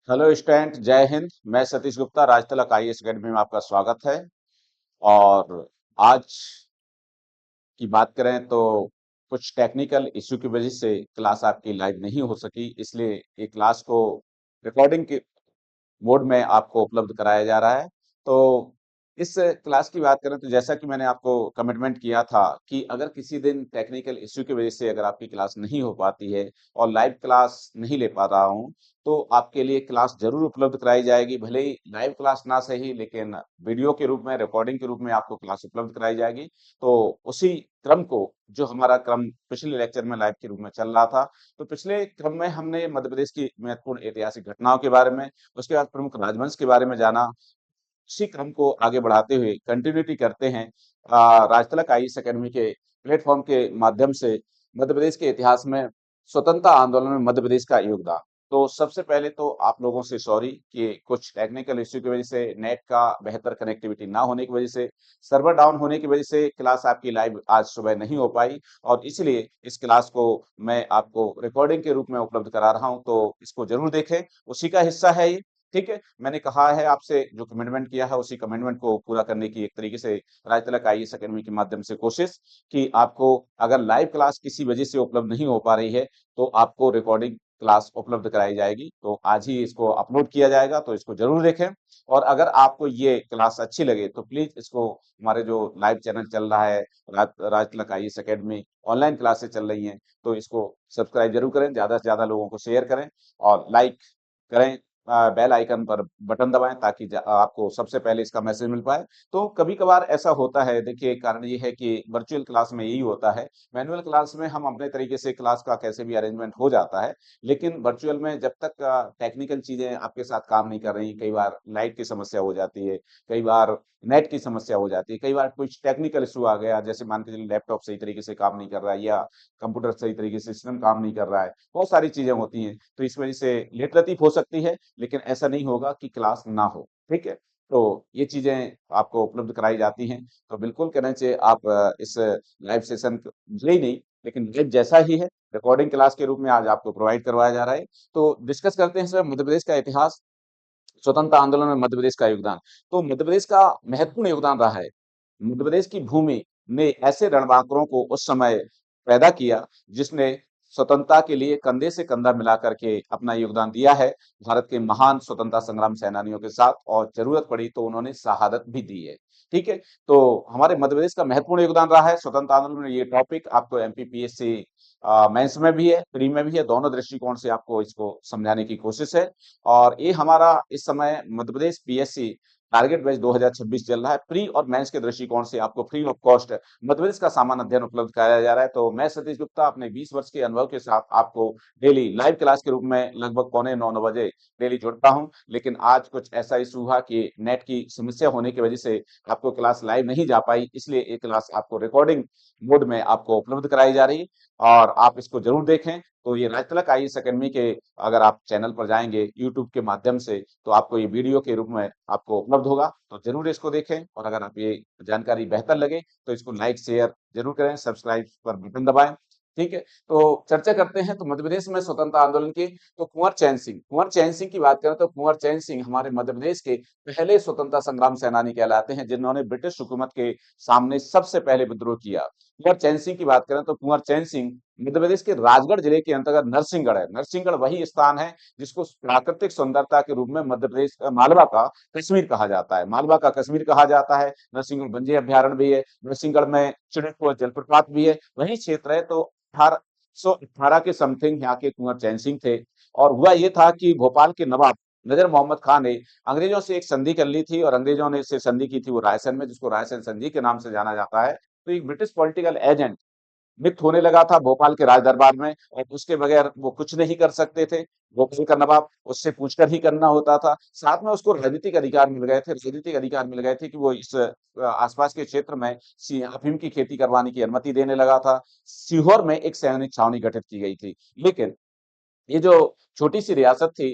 Hello student, जय हिंद। मैं Satish Gupta, राजतलक IAS academy में आपका स्वागत है। और आज की बात करें तो कुछ टेक्निकल इश्यू की वजह से क्लास आपकी लाइव नहीं हो सकी, इसलिए ये क्लास को रिकॉर्डिंग के मोड में आपको उपलब्ध कराया जा रहा है। तो इस क्लास की बात करें तो जैसा कि मैंने आपको कमिटमेंट किया था कि अगर किसी दिन टेक्निकल इश्यू की वजह से अगर आपकी क्लास नहीं हो पाती है और लाइव क्लास नहीं ले पा रहा हूं, तो आपके लिए क्लास जरूर उपलब्ध कराई जाएगी। भले ही लाइव क्लास ना सही, लेकिन वीडियो के रूप में, रिकॉर्डिंग के रूप में आपको क्लास उपलब्ध कराई जाएगी। तो उसी क्रम को, जो हमारा क्रम पिछले लेक्चर में लाइव के रूप में चल रहा था, तो पिछले क्रम में हमने मध्य प्रदेश की महत्वपूर्ण ऐतिहासिक घटनाओं के बारे में, उसके बाद प्रमुख राजवंश के बारे में जाना। उसी क्रम को आगे बढ़ाते हुए कंटिन्यूटी करते हैं राजतलक आईएएस अकेडमी के प्लेटफॉर्म के माध्यम से मध्य प्रदेश के इतिहास में स्वतंत्रता आंदोलन में मध्य प्रदेश का योगदान। तो सबसे पहले तो आप लोगों से सॉरी कि कुछ टेक्निकल इश्यू की वजह से, नेट का बेहतर कनेक्टिविटी ना होने की वजह से, सर्वर डाउन होने की वजह से क्लास आपकी लाइव आज सुबह नहीं हो पाई। और इसलिए इस क्लास को मैं आपको रिकॉर्डिंग के रूप में उपलब्ध करा रहा हूं, तो इसको जरूर देखें। उसी का हिस्सा है ये। ठीक है, मैंने कहा है आपसे, जो कमिटमेंट किया है उसी कमिटमेंट को पूरा करने की एक तरीके से राजतलक आईएएस अकेडमी के माध्यम से कोशिश कि आपको अगर लाइव क्लास किसी वजह से उपलब्ध नहीं हो पा रही है, तो आपको रिकॉर्डिंग क्लास उपलब्ध कराई जाएगी। तो आज ही इसको अपलोड किया जाएगा, तो इसको जरूर देखें। और अगर आपको ये क्लास अच्छी लगे तो प्लीज इसको, हमारे जो लाइव चैनल चल रहा है राजतलक आईएएस अकेडमी, ऑनलाइन क्लासेस चल रही हैं, तो इसको सब्सक्राइब जरूर करें, ज्यादा से ज्यादा लोगों को शेयर करें और लाइक करें। बेल आइकन पर बटन दबाएं ताकि आपको सबसे पहले इसका मैसेज मिल पाए। तो कभी कभार ऐसा होता है, देखिए कारण ये है कि वर्चुअल क्लास में यही होता है। मैनुअल क्लास में हम अपने तरीके से क्लास का कैसे भी अरेंजमेंट हो जाता है, लेकिन वर्चुअल में जब तक टेक्निकल चीजें आपके साथ काम नहीं कर रही, कई बार लाइट की समस्या हो जाती है, कई बार नेट की समस्या हो जाती है, कई बार कुछ टेक्निकल इशू आ गया, जैसे मान के चलिए लैपटॉप सही तरीके से काम नहीं कर रहा है या कंप्यूटर सही तरीके से सिस्टम काम नहीं कर रहा है, बहुत सारी चीजें होती हैं। तो इस वजह से लेट लतीफ हो सकती है, लेकिन ऐसा नहीं होगा कि क्लास ना हो। ठीक है, तो ये चीजें आपको उपलब्ध कराई जाती हैं। तो बिल्कुल कहना चाहिए आप इस लाइव सेशन भले ही नहीं, लेकिन लाइव जैसा ही है, रिकॉर्डिंग क्लास के रूप में आज आपको प्रोवाइड करवाया जा रहा है। तो डिस्कस करते हैं सर मध्य प्रदेश का इतिहास, स्वतंत्रता आंदोलन में मध्य प्रदेश का योगदान। तो मध्य प्रदेश का महत्वपूर्ण योगदान रहा है। मध्य प्रदेश की भूमि ने ऐसे रणबांकुरों को उस समय पैदा किया, जिसने स्वतंत्रता के लिए कंधे से कंधा मिला करके अपना योगदान दिया है भारत के महान स्वतंत्रता संग्राम सेनानियों के साथ, और जरूरत पड़ी तो उन्होंने शहादत भी दी है। ठीक है, तो हमारे मध्य प्रदेश का महत्वपूर्ण योगदान रहा है स्वतंत्रता आंदोलन में। ये टॉपिक आपको एमपीपीएससी मेंस में भी है, प्री में भी है, दोनों दृष्टिकोण से आपको इसको समझाने की कोशिश है। और ये हमारा इस समय Madhya Pradesh PSC target batch 2026 चल रहा है। प्री और मेंस के दृष्टिकोण से आपको free of cost Madhya Pradesh का सामान्य अध्ययन उपलब्ध कराया जा रहा है। तो मैं सतीश गुप्ता अपने 20 वर्ष के अनुभव के साथ आपको डेली लाइव क्लास के रूप में लगभग पौने 9 बजे डेली जुड़ता हूं। लेकिन आज कुछ ऐसा इशू हुआ कि नेट की समस्या होने की वजह से आपको क्लास लाइव नहीं जा पाई, इसलिए ये क्लास आपको रिकॉर्डिंग मोड में आपको उपलब्ध कराई जा रही है, और आप इसको जरूर देखें। तो ये राजतलक आईएएस अकेडमी के, अगर आप चैनल पर जाएंगे यूट्यूब के माध्यम से, तो आपको ये वीडियो के रूप में आपको उपलब्ध होगा। तो जरूर इसको देखें, और अगर आप ये जानकारी बेहतर लगे तो इसको लाइक शेयर जरूर करें, सब्सक्राइब पर बटन दबाएं। ठीक है, तो चर्चा करते हैं। तो मध्य प्रदेश में स्वतंत्रता आंदोलन की, तो कुंवर चैन सिंह की बात करें तो कुंवर चैन सिंह हमारे मध्य प्रदेश के पहले स्वतंत्रता संग्राम सेनानी कहलाते हैं, जिन्होंने ब्रिटिश हुकूमत के सामने सबसे पहले विद्रोह किया। कुंवर चैन सिंह की बात करें तो कुंवर चैन सिंह मध्य प्रदेश के राजगढ़ जिले के अंतर्गत नरसिंहगढ़ है। नरसिंहगढ़ वही स्थान है जिसको प्राकृतिक सुंदरता के रूप में मध्य प्रदेश मालवा का कश्मीर कहा जाता है, मालवा का कश्मीर कहा जाता है। नरसिंहगढ़ बंजे अभ्यारण्य भी है, नरसिंहगढ़ में चिड़िया जलप्रपात भी है, वही क्षेत्र है। तो 1818 के समथिंग यहाँ के कुंवर चैन सिंह थे। और हुआ ये था कि भोपाल के नवाब नजर मोहम्मद खान ने अंग्रेजों से एक संधि कर ली थी, और अंग्रेजों ने इससे संधि की थी वो रायसन में, जिसको रायसन संधि के नाम से जाना जाता है। तो एक ब्रिटिश पॉलिटिकल एजेंट नियुक्त होने लगा था भोपाल के राज दरबार में, और उसके बगैर वो कुछ नहीं कर सकते थे। भोपाल का नवाब, उससे पूछकर ही करना होता था। साथ में उसको राजनीतिक अधिकार मिल गए थे कि वो इस आसपास के क्षेत्र में अफीम की खेती करवाने की अनुमति देने लगा था। सीहोर में एक सैनिक छावनी गठित की गई थी। लेकिन ये जो छोटी सी रियासत थी,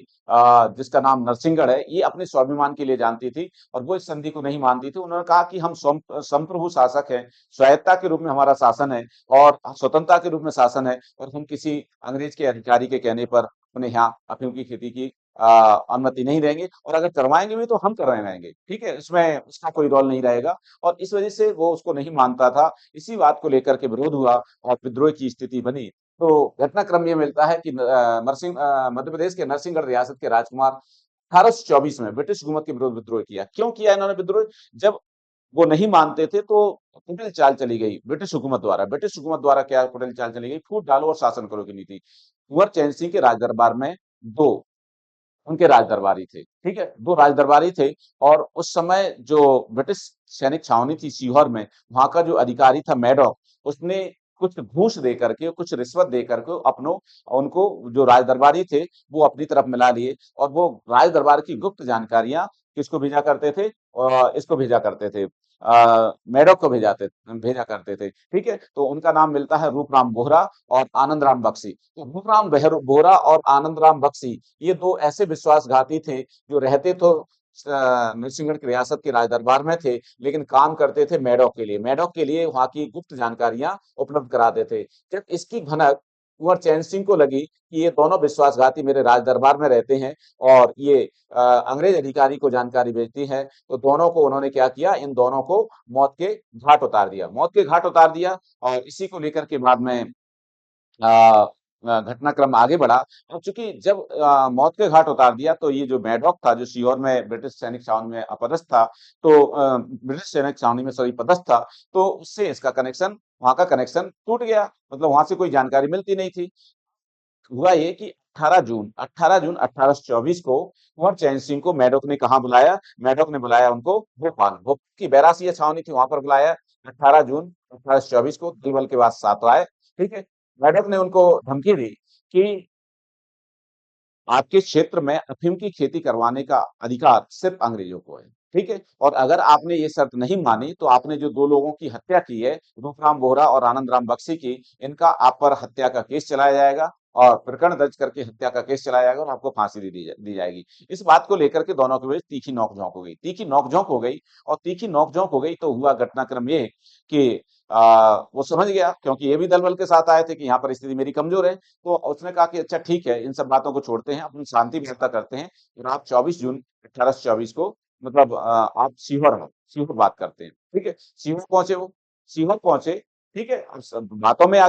जिसका नाम नरसिंहगढ़ है, ये अपने स्वाभिमान के लिए जानती थी, और वो इस संधि को नहीं मानती थी। उन्होंने कहा कि हम संप्रभु शासक हैं, स्वायत्ता के रूप में हमारा शासन है, और स्वतंत्रता के रूप में शासन है, और हम किसी अंग्रेज के अधिकारी के कहने पर अपने यहाँ अफीम की खेती की अनुमति नहीं देंगे, और अगर करवाएंगे भी तो हम करवाए रहेंगे, ठीक है, इसमें उसका कोई रोल नहीं रहेगा। और इस वजह से वो उसको नहीं मानता था। इसी बात को लेकर के विरोध हुआ और विद्रोह की स्थिति बनी। तो घटनाक्रम ये मिलता है कि मध्य प्रदेश के नरसिंहगढ़ रियासत के राजकुमार 1824 में ब्रिटिश हुकूमत के विरुद्ध विद्रोह किया। क्यों किया इन्होंने विद्रोह? जब वो नहीं मानते थे तो कुटिल चाल चली गई ब्रिटिश हुकूमत द्वारा। ब्रिटिश हुकूमत द्वारा क्या कुटिल चाल चली गई? फूट डालो और शासन करो की नीति। कुंवर चैन सिंह के राज दरबार में दो उनके राज दरबारी थे, ठीक है, दो राज दरबारी थे। और उस समय जो ब्रिटिश सैनिक छावनी थी सीहोर में, वहां का जो अधिकारी था मैडॉक, उसने कुछ घूस दे करके, कुछ रिश्वत दे करके अपनों उनको जो राज दरबारी थे वो अपनी तरफ मिला लिए, और वो राज दरबार की गुप्त जानकारियां किसको भेजा करते थे? इसको भेजा करते थे, मेढक को भेजा करते थे, ठीक है। तो उनका नाम मिलता है रूपराम बोहरा और आनंद राम बख्शी। तो बोहरा और आनंद राम बख्शी, ये दो ऐसे विश्वासघाती थे जो रहते तो नरसिंहगढ़ की रियासत के राज दरबार में थे, लेकिन काम करते थे मेढक के लिए वहां की गुप्त जानकारियां उपलब्ध कराते थे। जब इसकी भनक कुंवर चैन सिंह को लगी कि ये दोनों विश्वासघाती मेरे राज दरबार में रहते हैं और ये अंग्रेज अधिकारी को जानकारी भेजती है, तो दोनों को उन्होंने क्या किया? इन दोनों को मौत के घाट उतार दिया, मौत के घाट उतार दिया। और इसी को लेकर के बाद में घटनाक्रम आगे बढ़ा। और चूंकि जब मौत के घाट उतार दिया, तो ये जो मैडॉक था, जो सीहोर में ब्रिटिश सैनिक छावनी में अपदस्थ था, तो ब्रिटिश सैनिक छावनी में सॉरी पदस्थ था, तो उससे इसका कनेक्शन, वहां का कनेक्शन टूट गया। मतलब वहां से कोई जानकारी मिलती नहीं थी। हुआ ये कि 18 जून 1824 को कुंवर चैन सिंह को मेडोक ने कहा बुलाया? मेडोक ने बुलाया उनको भोपाल की बैरासिया छावनी थी, वहां पर बुलाया। 18 जून 1824 को दल बल के बाद साथ आए, ठीक है। मेडोक ने उनको धमकी दी कि आपके क्षेत्र में अफीम की खेती करवाने का अधिकार सिर्फ अंग्रेजों को है, ठीक है। और अगर आपने ये शर्त नहीं मानी, तो आपने जो दो लोगों की हत्या की है, रूपराम बोहरा और आनंद राम बख्शी की, इनका आप पर हत्या का केस चलाया जाएगा, और प्रकरण दर्ज करके हत्या का केस चलाया जाएगा, और आपको फांसी दी जाएगी। इस बात को लेकर के दोनों के बीच तीखी नोकझोंक हो गई, तीखी नोकझोंक हो गई। और तीखी नोकझोंक हो गई तो हुआ घटनाक्रम ये कि वो समझ गया, क्योंकि ये भी दल बल के साथ आए थे, कि यहाँ पर स्थिति मेरी कमजोर है। तो उसने कहा कि अच्छा ठीक है, इन सब बातों को छोड़ते हैं, अपनी शांति व्यवस्था करते हैं, और आप 24 जून 1824 को, मतलब आप सीहोर आओ, सीहोर बात करते हैं, ठीक है। सीहोर पहुंचे वो, सीहोर पहुंचे, ठीक है। अब बातों में आ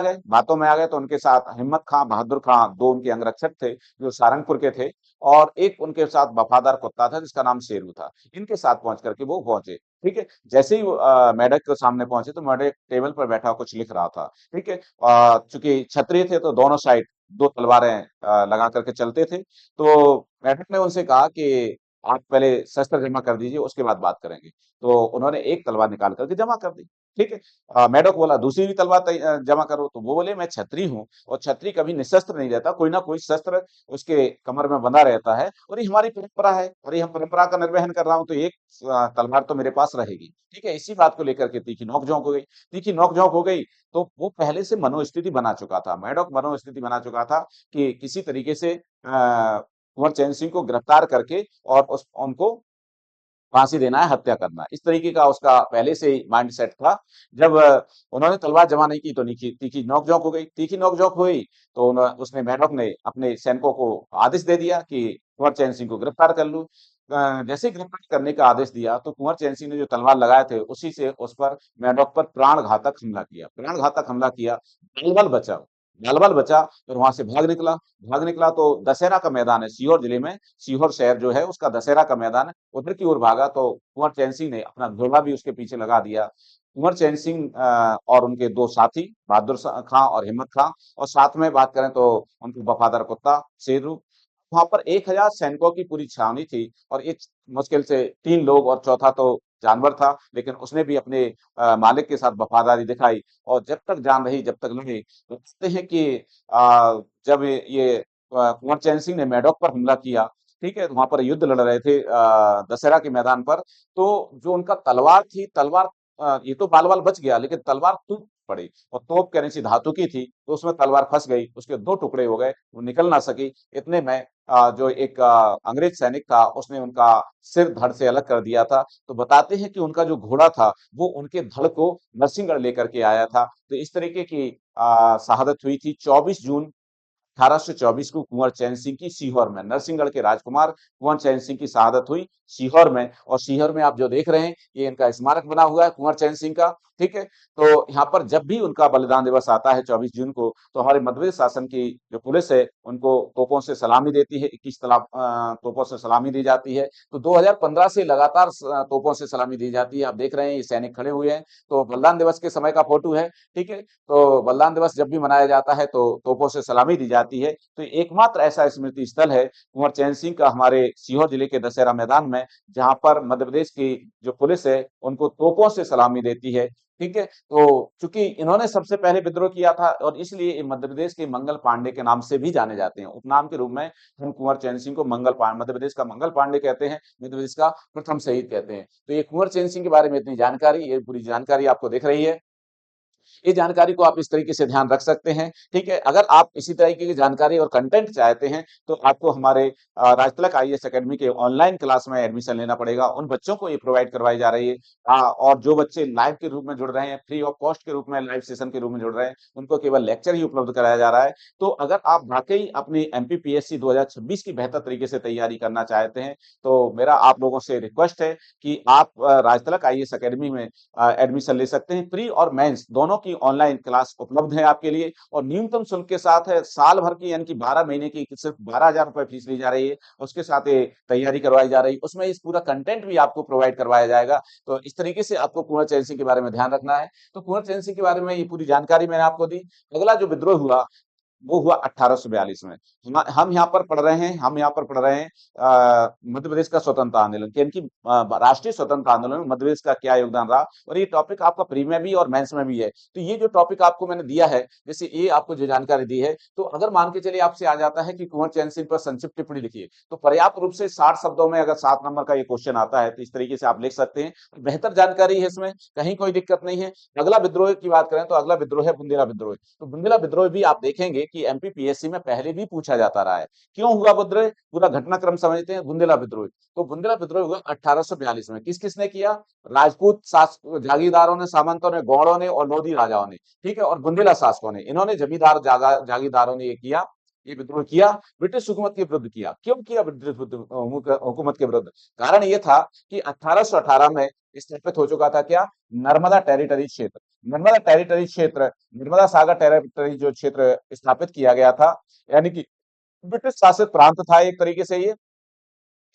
गए तो उनके साथ हिम्मत खां, बहादुर खां, दो उनके अंगरक्षक थे जो सारंगपुर के थे, और एक उनके साथ वफादार कुत्ता था जिसका नाम शेरू था। इनके साथ पहुंच करके वो पहुंचे, ठीक है। जैसे ही वो मेढक के सामने पहुंचे, तो मेढक टेबल पर बैठा कुछ लिख रहा था, ठीक है। चूंकि क्षत्रिय थे तो दोनों साइड दो तलवारें लगा करके चलते थे। तो मेढक ने उनसे कहा कि आप पहले शस्त्र जमा कर दीजिए, उसके बाद बात करेंगे। तो उन्होंने एक तलवार निकाल करके जमा कर दी, ठीक है। मेढक बोला दूसरी भी तलवार जमा करो, तो वो बोले मैं क्षत्रिय हूँ, और क्षत्रिय कभी निशस्त्र नहीं रहता, कोई ना कोई शस्त्र उसके कमर में बंधा रहता है, और ये हमारी परंपरा है, और ये हम परंपरा का निर्वहन कर रहा हूँ, तो एक तलवार तो मेरे पास रहेगी, ठीक है। इसी बात को लेकर के तीखी नोकझोंक हो गई, तीखी नोकझोंक हो गई। तो वो पहले से मनोस्थिति बना चुका था, मेढक मनोस्थिति बना चुका था कि किसी तरीके से कुंवर चैन सिंह को गिरफ्तार करके और उस उनको फांसी देना है, हत्या करना है। इस तरीके का उसका पहले से ही माइंड सेट था। जब उन्होंने तलवार जमा नहीं की, तो तीखी तीखी नोकझोंक हो गई, तीखी नोकझोंक हुई। तो उसने मेढक ने अपने सैनिकों को आदेश दे दिया कि कुंवर चैन सिंह को गिरफ्तार कर लो। जैसे ही गिरफ्तार करने का आदेश दिया, तो कुंवर चैन सिंह ने जो तलवार लगाए थे, उसी से उस पर, मेढक पर प्राण घातक हमला किया। बलबल बचा बलबल बचा, और वहां से भाग निकला तो दशहरा का मैदान है सीहोर जिले में, सीहोर शहर जो है उसका दशहरा का मैदान है, उधर की ओर भागा। तो कुंवर चैन सिंह ने अपना घोड़ा भी उसके पीछे लगा दिया। कुंवर चैन सिंह और उनके दो साथी बहादुर खां और हिम्मत खां, और साथ में बात करें तो उनके वफादार कुत्ता शेरू। वहां पर 1000 सैनिकों की पूरी छावनी थी, और एक मुश्किल से 3 लोग और चौथा तो जानवर था, लेकिन उसने भी अपने मालिक के साथ वफादारी दिखाई, और जब तक जान रही जब तक लड़ी। तो कहते हैं कि जब ये कुंवर चैन सिंह ने मेढक पर हमला किया, ठीक है, वहां पर युद्ध लड़ रहे थे दशहरा के मैदान पर, तो जो उनका तलवार थी, तलवार ये तो बाल बाल बच गया, लेकिन तलवार टूट पड़ी, और तोप करेंसी धातु की थी, तो उसमें तलवार फंस गई, उसके दो टुकड़े हो गए, वो निकल ना सकी। इतने में जो एक अंग्रेज सैनिक था, उसने उनका सिर धड़ से अलग कर दिया था। तो बताते हैं कि उनका जो घोड़ा था, वो उनके धड़ को नरसिंहगढ़ लेकर के आया था। तो इस तरीके की शहादत हुई थी 24 जून 1824 को कुंवर चैन सिंह की सीहोर में, नरसिंहगढ़ के राजकुमार कुंवर चैन सिंह की शहादत हुई सीहोर में। और सीहोर में आप जो देख रहे हैं, ये इनका स्मारक बना हुआ है कुंवर चैन सिंह का, ठीक है। तो यहाँ पर जब भी उनका बलिदान दिवस आता है 24 जून को, तो हमारे मध्य प्रदेश शासन की जो पुलिस है, उनको तोपों से सलामी देती है, 21 तोपों से सलामी दी जाती है। तो 2015 से लगातार तोपों से सलामी दी जाती है। आप देख रहे हैं, ये सैनिक खड़े हुए हैं। तो बलिदान दिवस के समय का फोटो है, ठीक है। तो बलिदान दिवस जब भी मनाया जाता है, तो तोपों से सलामी दी जाती है। तो एकमात्र ऐसा स्मृति स्थल है कुंवर चैन सिंह का हमारे सीहोर जिले के दशहरा मैदान में, जहां पर मध्य प्रदेश की जो पुलिस है, उनको तोपों से सलामी देती है, ठीक है। तो चूंकि इन्होंने सबसे पहले विद्रोह किया था, और इसलिए ये मध्य प्रदेश के मंगल पांडे के नाम से भी जाने जाते हैं। उपनाम के रूप में हम कुंवर चैन सिंह को मध्य प्रदेश का मंगल पांडे कहते हैं, मध्य प्रदेश का प्रथम शहीद कहते हैं। तो ये कुंवर चैन सिंह के बारे में इतनी जानकारी, ये पूरी जानकारी आपको दिख रही है। ये जानकारी को आप इस तरीके से ध्यान रख सकते हैं, ठीक है। अगर आप इसी तरीके की जानकारी और कंटेंट चाहते हैं, तो आपको हमारे राजतिलक आईएएस एकेडमी के ऑनलाइन क्लास में एडमिशन लेना पड़ेगा। उन बच्चों को ये प्रोवाइड करवाई जा रही है। और जो बच्चे लाइव के रूप में जुड़ रहे हैं, फ्री ऑफ कॉस्ट के रूप में लाइव सेशन के रूप में जुड़ रहे हैं, उनको केवल लेक्चर ही उपलब्ध कराया जा रहा है। तो अगर आप वाकई अपनी एमपीपीएससी 2026 की बेहतर तरीके से तैयारी करना चाहते हैं, तो मेरा आप लोगों से रिक्वेस्ट है कि आप राजतिलक आईएएस एकेडमी में एडमिशन ले सकते हैं। प्री और मेंस दोनों की ऑनलाइन क्लास उपलब्ध है आपके लिए, और न्यूनतम शुल्क के साथ है, साल भर की यानी कि 12 महीने की सिर्फ 12,000 रुपए फीस ली जा रही है। उसके साथ ये तैयारी करवाई जा रही है, उसमें इस पूरा कंटेंट भी आपको प्रोवाइड करवाया जाएगा। तो इस तरीके से आपको कुंवर चैन सिंह के बारे में ध्यान रखना है। तो कुंवर चैन सिंह के बारे में ये पूरी जानकारी मैंने आपको दी। अगला जो विद्रोह हुआ, वो हुआ 1842 में। हम यहाँ पर पढ़ रहे हैं, मध्य प्रदेश का स्वतंत्र आंदोलन, यानी कि राष्ट्रीय स्वतंत्र आंदोलन में मध्य प्रदेश का क्या योगदान रहा। और ये टॉपिक आपका प्री में भी और मेंस में भी है। तो ये जो टॉपिक आपको मैंने दिया है, जैसे ये आपको जो जानकारी दी है, तो अगर मान के चलिए आपसे आ जाता है कि कुंवर चैन सिंह पर संक्षिप्त टिप्पणी लिखिए, तो पर्याप्त रूप से 60 शब्दों में अगर 7 नंबर का ये क्वेश्चन आता है, तो इस तरीके से आप लिख सकते हैं। बेहतर जानकारी है इसमें, कहीं कोई दिक्कत नहीं है। अगला विद्रोह की बात करें, तो अगला विद्रोह है बुंदेला विद्रोह। तो बुंदेला विद्रोह भी आप देखेंगे कि एमपीपीएससी में पहले भी पूछा जाता रहा है। क्यों हुआ विद्रोह, पूरा घटनाक्रम समझते हैं। बुंदेला विद्रोह, तो बुंदेला विद्रोह हुआ 1842 में। किस किसने किया? राजपूत जागीरदारों ने, सामंतों ने, गौड़ों ने और लोधी राजाओं ने, ठीक है। और बुंदेला शासकों ने, इन्होंने जमींदार जागीरदारों ने ये विद्रोह किया, ब्रिटिश हुकूमत के विरुद्ध किया। क्यों किया ब्रिटिश हुकूमत के विरुद्ध? कारण ये था कि 1818 में स्थापित हो चुका था क्या? नर्मदा टेरिटरी क्षेत्र। नर्मदा सागर टेरिटरी जो क्षेत्र स्थापित किया गया था, यानी कि ब्रिटिश शासित प्रांत था एक तरीके से ये,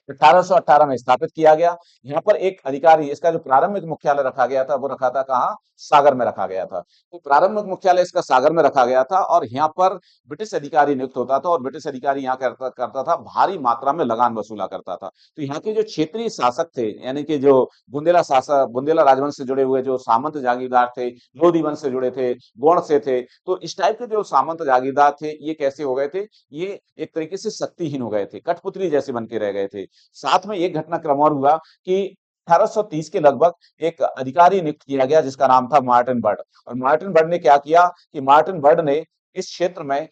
1818 में स्थापित किया गया। यहाँ पर एक अधिकारी, इसका जो प्रारंभिक मुख्यालय रखा गया था, वो रखा था कहाँ? सागर में रखा गया था। तो प्रारंभिक मुख्यालय इसका सागर में रखा गया था, और यहाँ पर ब्रिटिश अधिकारी नियुक्त होता था, और ब्रिटिश अधिकारी यहाँ करता था, भारी मात्रा में लगान वसूला करता था। तो यहाँ के जो क्षेत्रीय शासक थे, यानी कि जो बुंदेला राजवंश से जुड़े हुए जो सामंत जागीरदार थे, लोधी वंश से जुड़े थे, गौड़ से थे, तो इस टाइप के जो सामंत जागीरदार थे, ये कैसे हो गए थे? ये एक तरीके से शक्तिहीन हो गए थे, कठपुतली जैसे बन के रह गए थे। साथ में एक घटनाक्रम और हुआ कि 1830 के लगभग एक अधिकारी नियुक्त किया गया, जिसका नाम था मार्टिन बर्ड। और मार्टिन बर्ड ने क्या किया कि मार्टिन बर्ड ने इस क्षेत्र में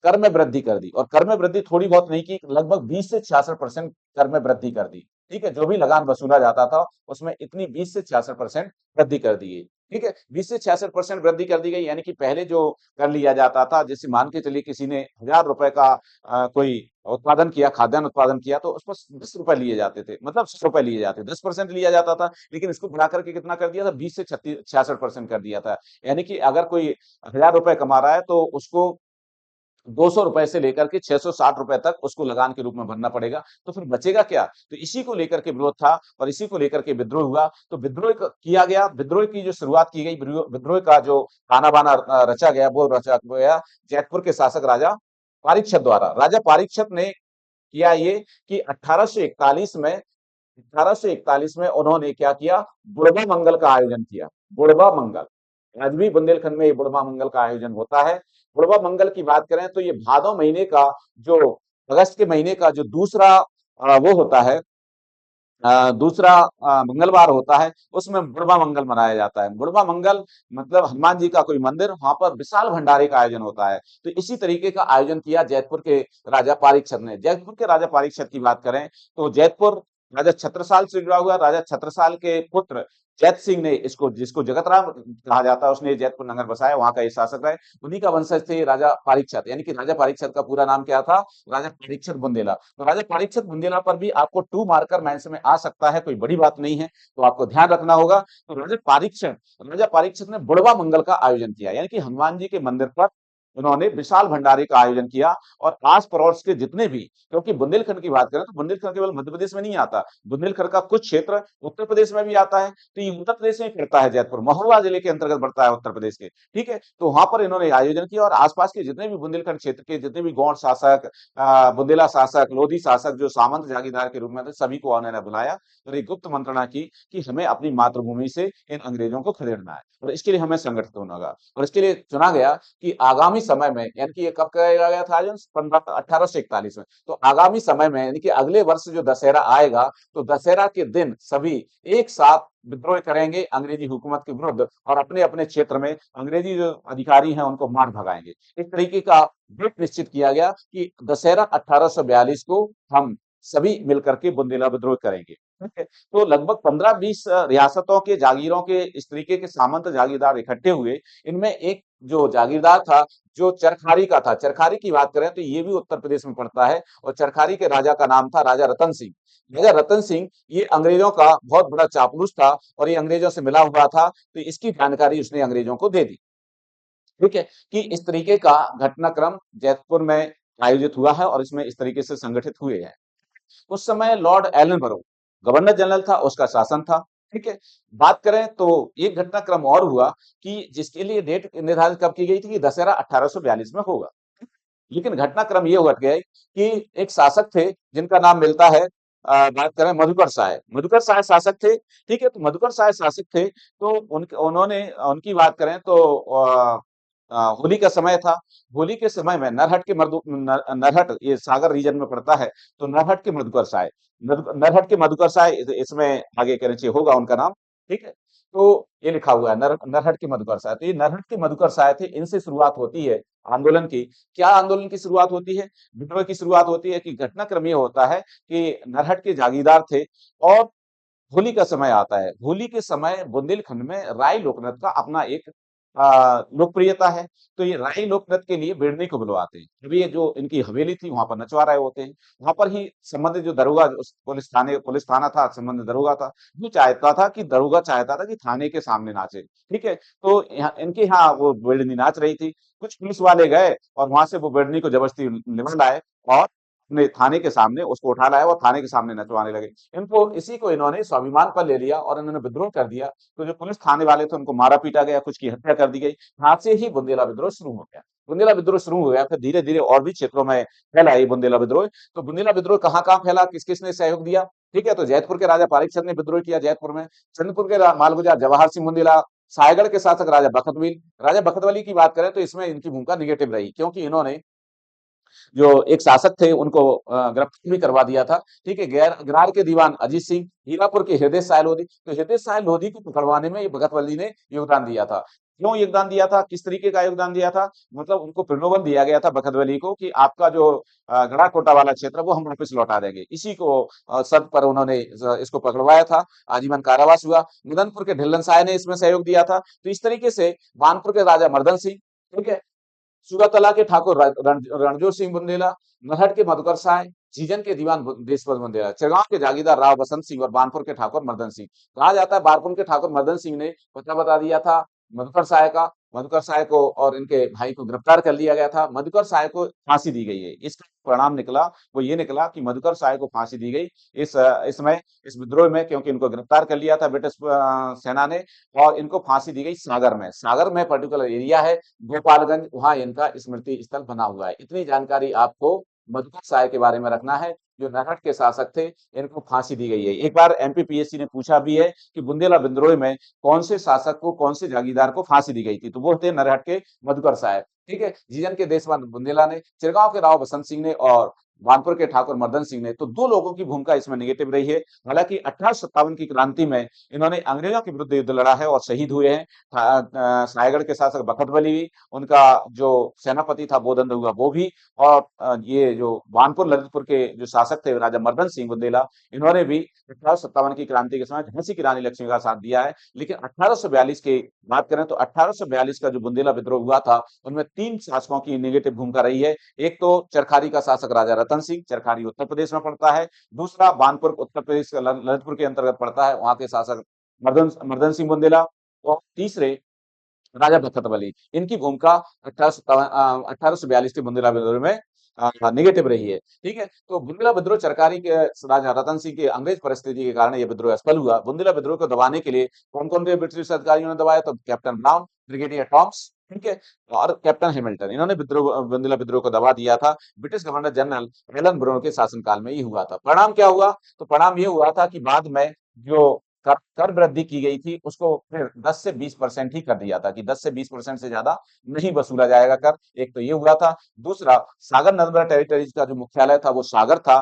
कर में वृद्धि कर दी, और कर में वृद्धि थोड़ी बहुत नहीं की, लगभग 20 से 66% कर में वृद्धि कर दी, ठीक है। जो भी लगान वसूला जाता था, उसमें इतनी 20 से 66% वृद्धि कर दी गई, ठीक है। 20 से 66% वृद्धि कर दी गई, यानी कि पहले जो कर लिया जाता था, जैसे मान के चलिए किसी ने 1,000 रुपए का कोई उत्पादन किया, खाद्यान्न उत्पादन किया, तो उसमें 10 रुपए लिए जाते थे, मतलब 100 रुपए लिए जाते, 10% लिया जाता था। लेकिन इसको बढ़ा करके कितना कर दिया था? 20 से 66% कर दिया था। यानी कि अगर कोई 1,000 रुपए कमा रहा है, तो उसको 200 रुपए से लेकर के 660 रुपए तक उसको लगान के रूप में भरना पड़ेगा। तो फिर बचेगा क्या? तो इसी को लेकर के विरोध था, और इसी को लेकर के विद्रोह हुआ। तो विद्रोह किया गया, विद्रोह की जो शुरुआत की गई, विद्रोह का जो ताना बाना रचा गया, वो रचा गया जैतपुर के शासक राजा पारीक्षत द्वारा। राजा पारीक्षत ने किया ये कि 1841 में उन्होंने क्या किया? बुढ़वा मंगल का आयोजन किया। बुढ़वा मंगल, आज भी बुंदेलखंड में ये बुढ़वा मंगल का आयोजन होता है। बुढ़वा मंगल की बात करें, तो ये भादौ महीने का जो, अगस्त के महीने का जो दूसरा वो होता है, दूसरा मंगलवार होता है, उसमें बुढ़वा मंगल मनाया जाता है। बुढ़वा मंगल मतलब हनुमान जी का कोई मंदिर, वहां पर विशाल भंडारे का आयोजन होता है। तो इसी तरीके का आयोजन किया जैतपुर के राजा पारीक्षत ने। जैतपुर के राजा पारीक्षत की बात करें, तो जैतपुर राजा छत्रसाल से जुड़ा हुआ। राजा छत्रसाल के पुत्र जैत सिंह ने इसको, जिसको जगत राम कहा जाता है, उसने जैतपुर नगर बसाया, वहां का ये शासक रहे। उन्हीं का वंशज थे राजा पारीक्षत, यानी कि राजा पारीक्षत का पूरा नाम क्या था? राजा पारीक्षत बुंदेला। तो राजा पारीक्षत बुंदेला पर भी आपको टू मार्कर माइंस में आ सकता है, कोई बड़ी बात नहीं है, तो आपको ध्यान रखना होगा। तो राजा पारीक्षत ने बुढ़वा मंगल का आयोजन किया, यानी कि हनुमान जी के मंदिर पर उन्होंने विशाल भंडारे का आयोजन किया। और आस पड़ोस के जितने भी, क्योंकि बुंदेलखंड की बात करें तो बुंदेलखंड केवल मध्य प्रदेश में नहीं आता, बुंदेलखंड का कुछ क्षेत्र उत्तर प्रदेश में भी आता है। तो ये उत्तर प्रदेश में पड़ता है, जैतपुर महोबा जिले के अंतर्गत पड़ता है उत्तर प्रदेश के, ठीक है। तो वहां पर इन्होंने आयोजन किया और आसपास के जितने भी बुंदेलखंड क्षेत्र के जितने भी गौड़ शासक, बुंदेला शासक, लोधी शासक, जो सामंत जागीरदार के रूप में थे, सभी को उन्होंने बुलाया और एक गुप्त मंत्रणा की कि हमें अपनी मातृभूमि से इन अंग्रेजों को खदेड़ना है और इसके लिए हमें संगठित होना होगा। और इसके लिए चुना गया कि आगामी समय में, यानी कि ये कब कराया गया था आयोजन? 1841 में। तो आगामी समय में, यानी कि अगले वर्ष जो दशहरा आएगा, तो दशहरा के दिन सभी एक साथ विद्रोह करेंगे अंग्रेजी हुकूमत के विरुद्ध और अपने अपने क्षेत्र में अंग्रेजी जो अधिकारी हैं उनको मार भगाएंगे। इस तरीके का डेट निश्चित किया गया कि दशहरा 1842 को हम सभी मिलकर के बुंदेला विद्रोह करेंगे, ठीक है। तो लगभग 15-20 रियासतों के जागीरों के इस तरीके के सामंत जागीरदार इकट्ठे हुए। इनमें एक जो जागीरदार था, जो चरखारी का था, चरखारी की बात करें तो ये भी उत्तर प्रदेश में पड़ता है, और चरखारी के राजा का नाम था राजा रतन सिंह। राजा रतन सिंह ये अंग्रेजों का बहुत बड़ा चापलूस था और ये अंग्रेजों से मिला हुआ था, तो इसकी जानकारी उसने अंग्रेजों को दे दी, ठीक है। कि इस तरीके का घटनाक्रम जैतपुर में आयोजित हुआ है और इसमें इस तरीके से संगठित हुए हैं। उस समय लॉर्ड एलनबरो गवर्नर जनरल था, उसका शासन था, ठीक है। बात करें तो एक घटनाक्रम और हुआ कि जिसके लिए डेट निर्धारित कब की गई थी कि दशहरा 1842 में होगा, लेकिन घटनाक्रम ये हुआ गया कि एक शासक थे जिनका नाम मिलता है, बात करें मधुकर साय, मधुकर साय शासक थे, ठीक है। तो मधुकर साय शासक थे, तो उन्होंने उनकी बात करें तो होली का समय था। होली के समय में नरहट के नरहट ये सागर रीजन में पड़ता है, तो नरहट के मधुकर साय, नरहट के मधुकर साय इसमें आगे के नीचे होगा उनका नाम, ठीक है। तो ये लिखा हुआ है नरहट के मधुकर साय। तो ये नरहट के मधुकर साय थे, इनसे शुरुआत होती है आंदोलन की। क्या आंदोलन की शुरुआत होती है? विद्रोह की शुरुआत होती है कि घटनाक्रम ये होता है कि नरहट के जागीरदार थे और होली का समय आता है। होली के समय बुंदेलखंड में राय लोकनृत्य का अपना एक लोकप्रियता है। तो ये राय लोकनृत्य के लिए बिरनी को बुलवाते हैं। अभी ये जो इनकी हवेली थी वहां पर नचवा रहे होते हैं। वहां पर ही संबंधित जो दरोगा, पुलिस थाना था, संबंधित दरोगा था, जो चाहता था कि दरोगा चाहता था कि थाने के सामने नाचे, ठीक है। तो यहाँ इनके यहाँ वो बिरनी नाच रही थी। कुछ पुलिस वाले गए और वहां से वो बिरनी को जबरदस्ती निगल लाए और अपने थाने के सामने उसको उठा लाया और थाने के सामने नचवाने लगे। इनको इसी को इन्होंने स्वाभिमान पर ले लिया और इन्होंने विद्रोह कर दिया। तो जो पुलिस थाने वाले थे उनको मारा पीटा गया, कुछ की हत्या कर दी गई। यहाँ से ही बुंदेला विद्रोह शुरू हो गया। बुंदेला विद्रोह शुरू हो गया, फिर धीरे धीरे और भी क्षेत्रों में फैला ये बुंदेला विद्रोह। तो बुंदेला विद्रोह कहाँ कहाँ फैला, किस किसने सहयोग दिया, ठीक है। तो जैतपुर के राजा पारीक्षत ने विद्रोह किया जैतपुर में। चंद्रपुर के मालगुजार जवाहर सिंह बुंदेला, सायगढ़ के शासक राजा बखतवली की बात करें तो इसमें इनकी भूमिका निगेटिव रही, क्योंकि इन्होंने जो एक शासक थे उनको गिरफ्तार भी करवा दिया था, ठीक है। गिरार के दीवान अजीत सिंह, हीरापुर के हृदय साय लोधी, तो हृदय साय लोधी को पकड़वाने में ये भगतवली ने योगदान दिया था। क्यों योगदान दिया था, किस तरीके का योगदान दिया था? मतलब उनको प्रलोभन दिया गया था भगतवली को कि आपका जो गड़ा कोटा वाला क्षेत्र वो हम वापस लौटा देंगे। इसी को शर्त पर उन्होंने इसको पकड़वाया था। आजीवन कारावास हुआ। मदनपुर के ढिल्लन साय ने इसमें सहयोग दिया था। तो इस तरीके से बानपुर के राजा मर्दन सिंह, ठीक है, सूरतला के ठाकुर रणजोत सिंह बुंदेला, नरहट के मधुकर साय, झींझन के दीवान देशपत बुंदेला, चिरगांव के जागीरदार राव बसंत सिंह और बानपुर के ठाकुर मर्दन सिंह। कहा जाता है बानपुर के ठाकुर मर्दन सिंह ने पता बता दिया था मधुकर साय का। मधुकर साय को और इनके भाई को गिरफ्तार कर लिया गया था। मधुकर साय को फांसी दी गई है। इसका परिणाम निकला, वो ये निकला कि मधुकर साय को फांसी दी गई इसमें, इस विद्रोह में, क्योंकि इनको गिरफ्तार कर लिया था ब्रिटिश सेना ने। और इनको फांसी दी गई सागर में पर्टिकुलर एरिया है गोपालगंज, वहां इनका स्मृति स्थल बना हुआ है। इतनी जानकारी आपको मधुकर साय के बारे में रखना है, जो नरहट के शासक थे, इनको फांसी दी गई है। एक बार एमपीपीएससी ने पूछा भी है कि बुंदेला विद्रोह में कौन से शासक को, कौन से जागीरदार को फांसी दी गई थी, तो वो थे नरहट के मधुकर साय, ठीक है। जीजन के देशवान बुंदेला ने, चिरगांव के राव बसंत सिंह ने और बानपुर के ठाकुर मर्दन सिंह ने, तो दो लोगों की भूमिका इसमें नेगेटिव रही है। हालांकि 1857 की क्रांति में इन्होंने अंग्रेजों के विरुद्ध युद्ध लड़ा है और शहीद हुए हैं। सायगढ़ के शासक बखतबली भी, उनका जो सेनापति था बोधन हुआ वो भी, और ये जो बानपुर ललितपुर के जो शासक थे राजा मर्दन सिंह बुंदेला, इन्होंने भी 1857 की क्रांति के समय झांसी की रानी लक्ष्मी का साथ दिया है। लेकिन 1842 की बात करें तो 1842 का जो बुंदेला विद्रोह हुआ था, उनमें तीन शासकों की नेगेटिव भूमिका रही है। एक तो चरखारी का शासक राजा रतन सिंह, चरखारी उत्तर प्रदेश में पड़ता है। दूसरा बानपुर उत्तर प्रदेश का ललितपुर के अंतर्गत पड़ता है, वहां के शासक मर्दन मर्दन सिंह बुंदेला। और तीसरे राजा बखतबली। इनकी भूमिका 1842 के बुंदेला विद्रोह में नेगेटिव रही है। ठीक है, तो बुंदेला विद्रोह चरकारी के राजा रतन सिंह की अंग्रेज परिस्थिति के कारण यह विद्रोह असफल हुआ। बुंदेला विद्रोह को दबाने के लिए कौन कौन से ब्रिटिश अधिकारियों ने दबाया? तो कैप्टन ब्राउन, ब्रिगेडियर टॉम्स, ठीक है, और कैप्टन हैमिल्टन, इन्होंने बुंदेला विद्रोह को दबा दिया था। British governor general Allen Brown के शासनकाल में ये हुआ था। परिणाम क्या हुआ? तो परिणाम ये हुआ था कि बाद में जो कर वृद्धि की गई थी उसको फिर 10 से 20% ही कर दिया था, कि 10 से 20% से ज्यादा नहीं वसूला जाएगा कर। एक तो ये हुआ था। दूसरा, सागर नर्मदा टेरिटरीज का जो मुख्यालय था वो सागर था,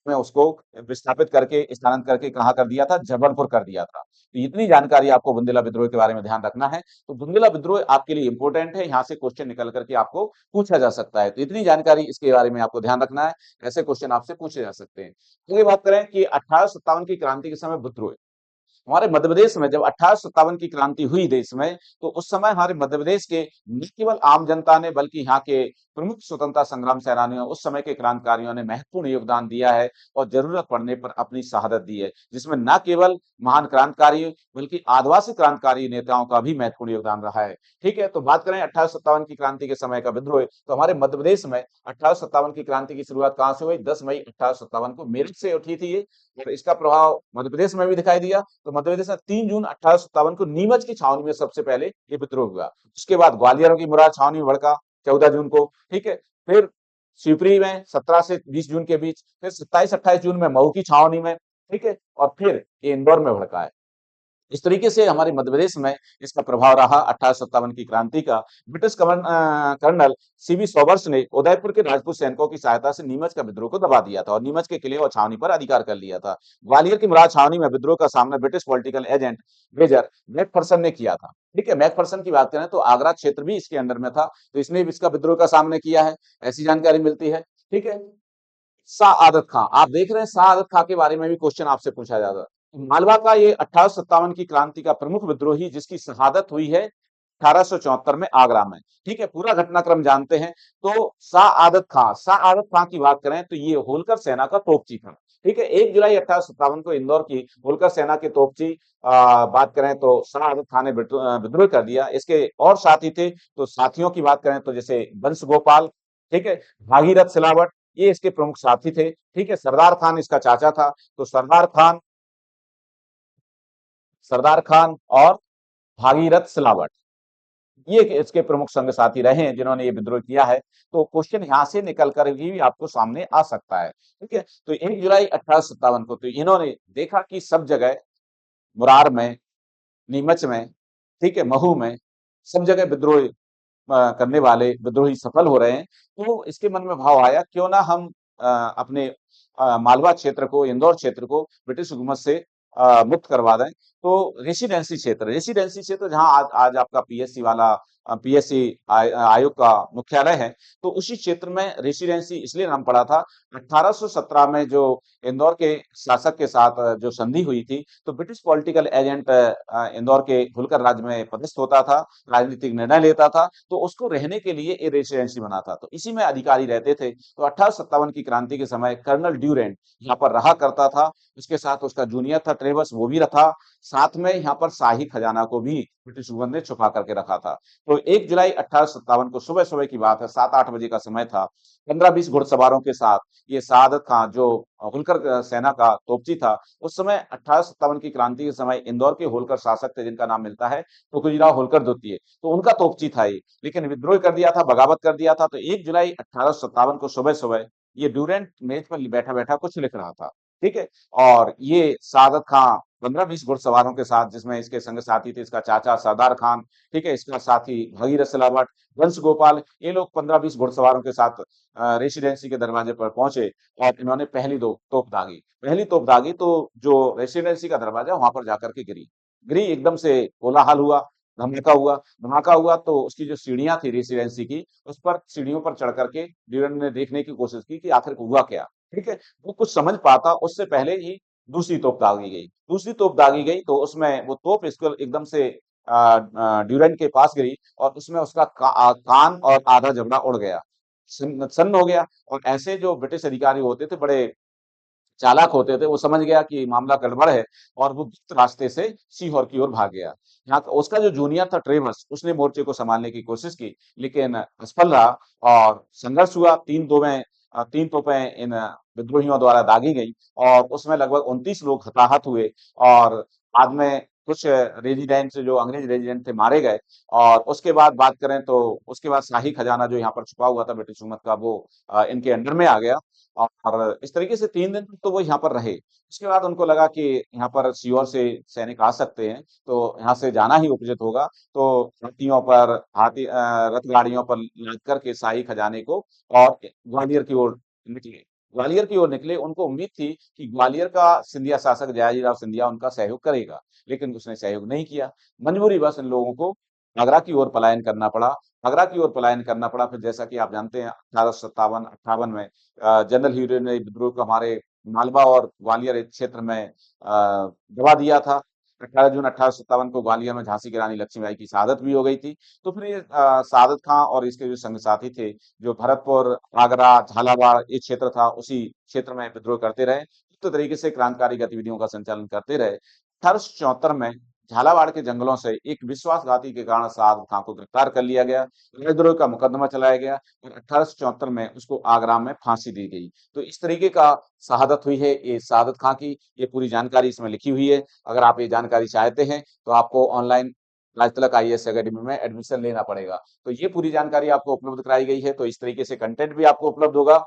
में उसको विस्थापित करके स्थानांतरित करके कहाँ कर दिया था? जबलपुर कर दिया था। तो इतनी जानकारी आपको बुंदेला विद्रोह के बारे में ध्यान रखना है। तो बुंदेला विद्रोह आपके लिए इंपॉर्टेंट है, यहाँ से क्वेश्चन निकल करके आपको पूछा जा सकता है। तो इतनी जानकारी इसके बारे में आपको ध्यान रखना है, ऐसे क्वेश्चन आपसे पूछे जा सकते हैं। तो ये बात करें कि 1857 की क्रांति के समय विद्रोह हमारे मध्य प्रदेश में जब 1857 की क्रांति हुई देश में, तो उस समय हमारे मध्य प्रदेश के न केवल आम जनता ने बल्कि यहाँ के प्रमुख स्वतंत्रता संग्राम सेनानियों, उस समय के क्रांतिकारियों ने महत्वपूर्ण योगदान दिया है और जरूरत पड़ने पर अपनी शहादत दी है, जिसमें न केवल महान क्रांतिकारी बल्कि आदिवासी क्रांतिकारी नेताओं का भी महत्वपूर्ण योगदान रहा है। ठीक है, तो बात करें 1857 की क्रांति के समय का विद्रोह, तो हमारे मध्य प्रदेश में 1857 की क्रांति की शुरुआत कहाँ से हुई? 10 मई 1857 को मेरठ से उठी थी ये, और इसका प्रभाव मध्य प्रदेश में भी दिखाई दिया। तो मध्य प्रदेश में 3 जून 1857 को नीमच की छावनी में सबसे पहले ये विद्रोह हुआ। उसके बाद ग्वालियर की मुरार छावनी में भड़का 14 जून को, ठीक है। फिर शिवपुरी में 17 से 20 जून के बीच, फिर 27-28 जून में मऊ की छावनी में, ठीक है, और फिर ये इंदौर में भड़का है। इस तरीके से हमारे मध्य प्रदेश में इसका प्रभाव रहा 1857 की क्रांति का। ब्रिटिश कर्नल सीबी सॉबर्स ने उदयपुर के राजपूत सैनिकों की सहायता से नीमच का विद्रोह को दबा दिया था और नीमच के किले और छावनी पर अधिकार कर लिया था। ग्वालियर की मुराद छावनी में विद्रोह का सामना British political agent major McPherson ने किया था। ठीक है, मैकफरसन की बात करें तो आगरा क्षेत्र भी इसके अंडर में था, तो इसने भी इसका विद्रोह का सामना किया है, ऐसी जानकारी मिलती है। ठीक है, शाह आदत खां, आप देख रहे हैं शाह आदत खां के बारे में भी क्वेश्चन आपसे पूछा जाता है। मालवा का ये 1857 की क्रांति का प्रमुख विद्रोही जिसकी शहादत हुई है 1874 में आगरा में। ठीक है, पूरा घटनाक्रम जानते हैं। तो शाह आदत खां की बात करें तो ये होलकर सेना का तोपची था। ठीक है, 1 जुलाई 1857 को इंदौर की होलकर सेना के तोपची बात करें तो शाह आदत खां ने विद्रोह कर दिया। इसके और साथी थे, तो साथियों की बात करें तो जैसे वंश गोपाल, ठीक है, भागीरथ सिलावट, ये इसके प्रमुख साथी थे। ठीक है, सरदार खान इसका चाचा था। तो सरदार खान और भागीरथ सिलावट, ये इसके प्रमुख संग साथी रहे हैं जिन्होंने ये विद्रोह किया है। तो क्वेश्चन यहां से निकल कर भी आपको सामने आ सकता है। ठीक है, तो 1 जुलाई 1857 को तो इन्होंने देखा कि सब जगह मुरार में, नीमच में, ठीक है, महू में, सब जगह विद्रोह करने वाले विद्रोही सफल हो रहे हैं। तो इसके मन में भाव आया, क्यों ना हम अपने मालवा क्षेत्र को, इंदौर क्षेत्र को ब्रिटिश हुकूमत से मुक्त करवा दें। तो रेसिडेंसी क्षेत्र जहां आज आपका पीएससी वाला पीएससी आयोग का मुख्यालय है, तो उसी क्षेत्र में रेसिडेंसी इसलिए नाम पड़ा था। 1817 में जो इंदौर के शासक के साथ जो संधि हुई थी, तो ब्रिटिश पॉलिटिकल एजेंट इंदौर के होलकर राज्य में पदस्थ होता था, राजनीतिक निर्णय लेता था, तो उसको रहने के लिए ये रेसिडेंसी बना था। तो इसी में अधिकारी रहते थे। तो 1857 की क्रांति के समय कर्नल ड्यूरेंट यहाँ पर रहा करता था। उसके साथ उसका जूनियर था ट्रेवस, वो भी रहा। साथ में यहाँ पर शाही खजाना को भी ब्रिटिश हुकूमत ने छुपा करके रखा था। तो 1 जुलाई 1857 को सुबह-सुबह की बात है, 7-8 बजे का समय था। 15-20 घुड़सवारों के साथ ये सादत खां जो होलकर सेना का तोपची था, उस समय 1857 की क्रांति के समय इंदौर के होलकर शासक थे जिनका नाम मिलता है तुकजीराव होलकर द्वितीय, तो उनका तोपची था ये, लेकिन विद्रोह कर दिया था, बगावत कर दिया था। तो 1 जुलाई 1857 को सुबह-सुबह ये ड्यूरेंट मेज पर बैठा-बैठा कुछ लिख रहा था। ठीक है, और ये सादत खां 15-20 घुड़सवारों के साथ, जिसमें इसके संग साथी थे इसका चाचा सरदार खान, ठीक है, इसका साथी भगीरथ सिलावट, वंश गोपाल, ये लोग 15-20 घुड़सवारों के साथ रेसिडेंसी के दरवाजे पर पहुंचे और इन्होंने पहली दो तोप दागी। पहली तोप दागी तो जो रेसिडेंसी का दरवाजा वहां पर जाकर के गिरी। गिरी, एकदम से कोलाहल हुआ, धमाका हुआ। धमाका हुआ तो उसकी जो सीढ़ियां थी रेसिडेंसी की, उस पर सीढ़ियों पर चढ़ करके ड्यूरन ने देखने की कोशिश की कि आखिर हुआ क्या। ठीक है, वो कुछ समझ पाता उससे पहले ही दूसरी तोप दागी गई। दूसरी तोप दागी गई तो उसमें वो तोप इसको एकदम से ड्यूरन के पास गिरी और उसमें उसका कान और आधा जबड़ा उड़ गया, सन्न हो गया। और ऐसे जो ब्रिटिश अधिकारी होते थे, बड़े चालाक होते थे, वो समझ गया कि मामला गड़बड़ है और वो गुप्त रास्ते से सीहोर की ओर भाग गया। यहाँ उसका जो जूनियर था ट्रेवर्स, उसने मोर्चे को संभालने की कोशिश की, लेकिन असफल रहा और संघर्ष हुआ। तीन तोपें इन विद्रोहियों द्वारा दागी गई और उसमें लगभग 29 लोग हताहत हुए और बाद में कुछ रेजिडेंट जो अंग्रेज रेजिडेंट थे मारे गए। और उसके बाद बात करें तो उसके बाद शाही खजाना जो यहाँ पर छुपा हुआ था ब्रिटिश हुकूमत का, वो इनके अंडर में आ गया। और इस तरीके से 3 दिन तक तो वो यहाँ पर रहे। उसके बाद उनको लगा कि यहाँ पर सीहोर से सैनिक आ सकते हैं, तो यहाँ से जाना ही उपयुक्त होगा। तो रथ गाड़ियों पर लाद करके शाही खजाने को और ग्वालियर की ओर निकले। ग्वालियर की ओर निकले, उनको उम्मीद थी कि ग्वालियर का सिंधिया शासक जयाजीराव सिंधिया उनका सहयोग करेगा, लेकिन उसने सहयोग नहीं किया। मजबूरीवश इन लोगों को आगरा की ओर पलायन करना पड़ा। आगरा की ओर पलायन करना पड़ा, फिर जैसा कि आप जानते हैं 1857-58 में जनरल ह्यूरे ने विद्रोह को हमारे मालवा और ग्वालियर क्षेत्र में दबा दिया था। 18 जून 1857 को ग्वालियर में झांसी की रानी लक्ष्मीबाई की शहादत भी हो गई थी। तो फिर ये सादत खां और इसके जो संग साथी थे, जो भरतपुर, आगरा, झालावाड़ ये क्षेत्र था, उसी क्षेत्र में विद्रोह करते रहे। तो तरीके से क्रांतिकारी गतिविधियों का संचालन करते रहे। 1874 में झालावाड़ के जंगलों से एक विश्वासघाती के कारण सादत खां को गिरफ्तार कर लिया गया। विद्रोह का मुकदमा चलाया गया और 1874 में उसको आगरा में फांसी दी गई। तो इस तरीके का शहादत हुई है ये सादत खां की। ये पूरी जानकारी इसमें लिखी हुई है। अगर आप ये जानकारी चाहते हैं तो आपको ऑनलाइन राजतिलक आईएएस एकेडमी में एडमिशन लेना पड़ेगा। तो ये पूरी जानकारी आपको उपलब्ध कराई गई है। तो इस तरीके से कंटेंट भी आपको उपलब्ध होगा।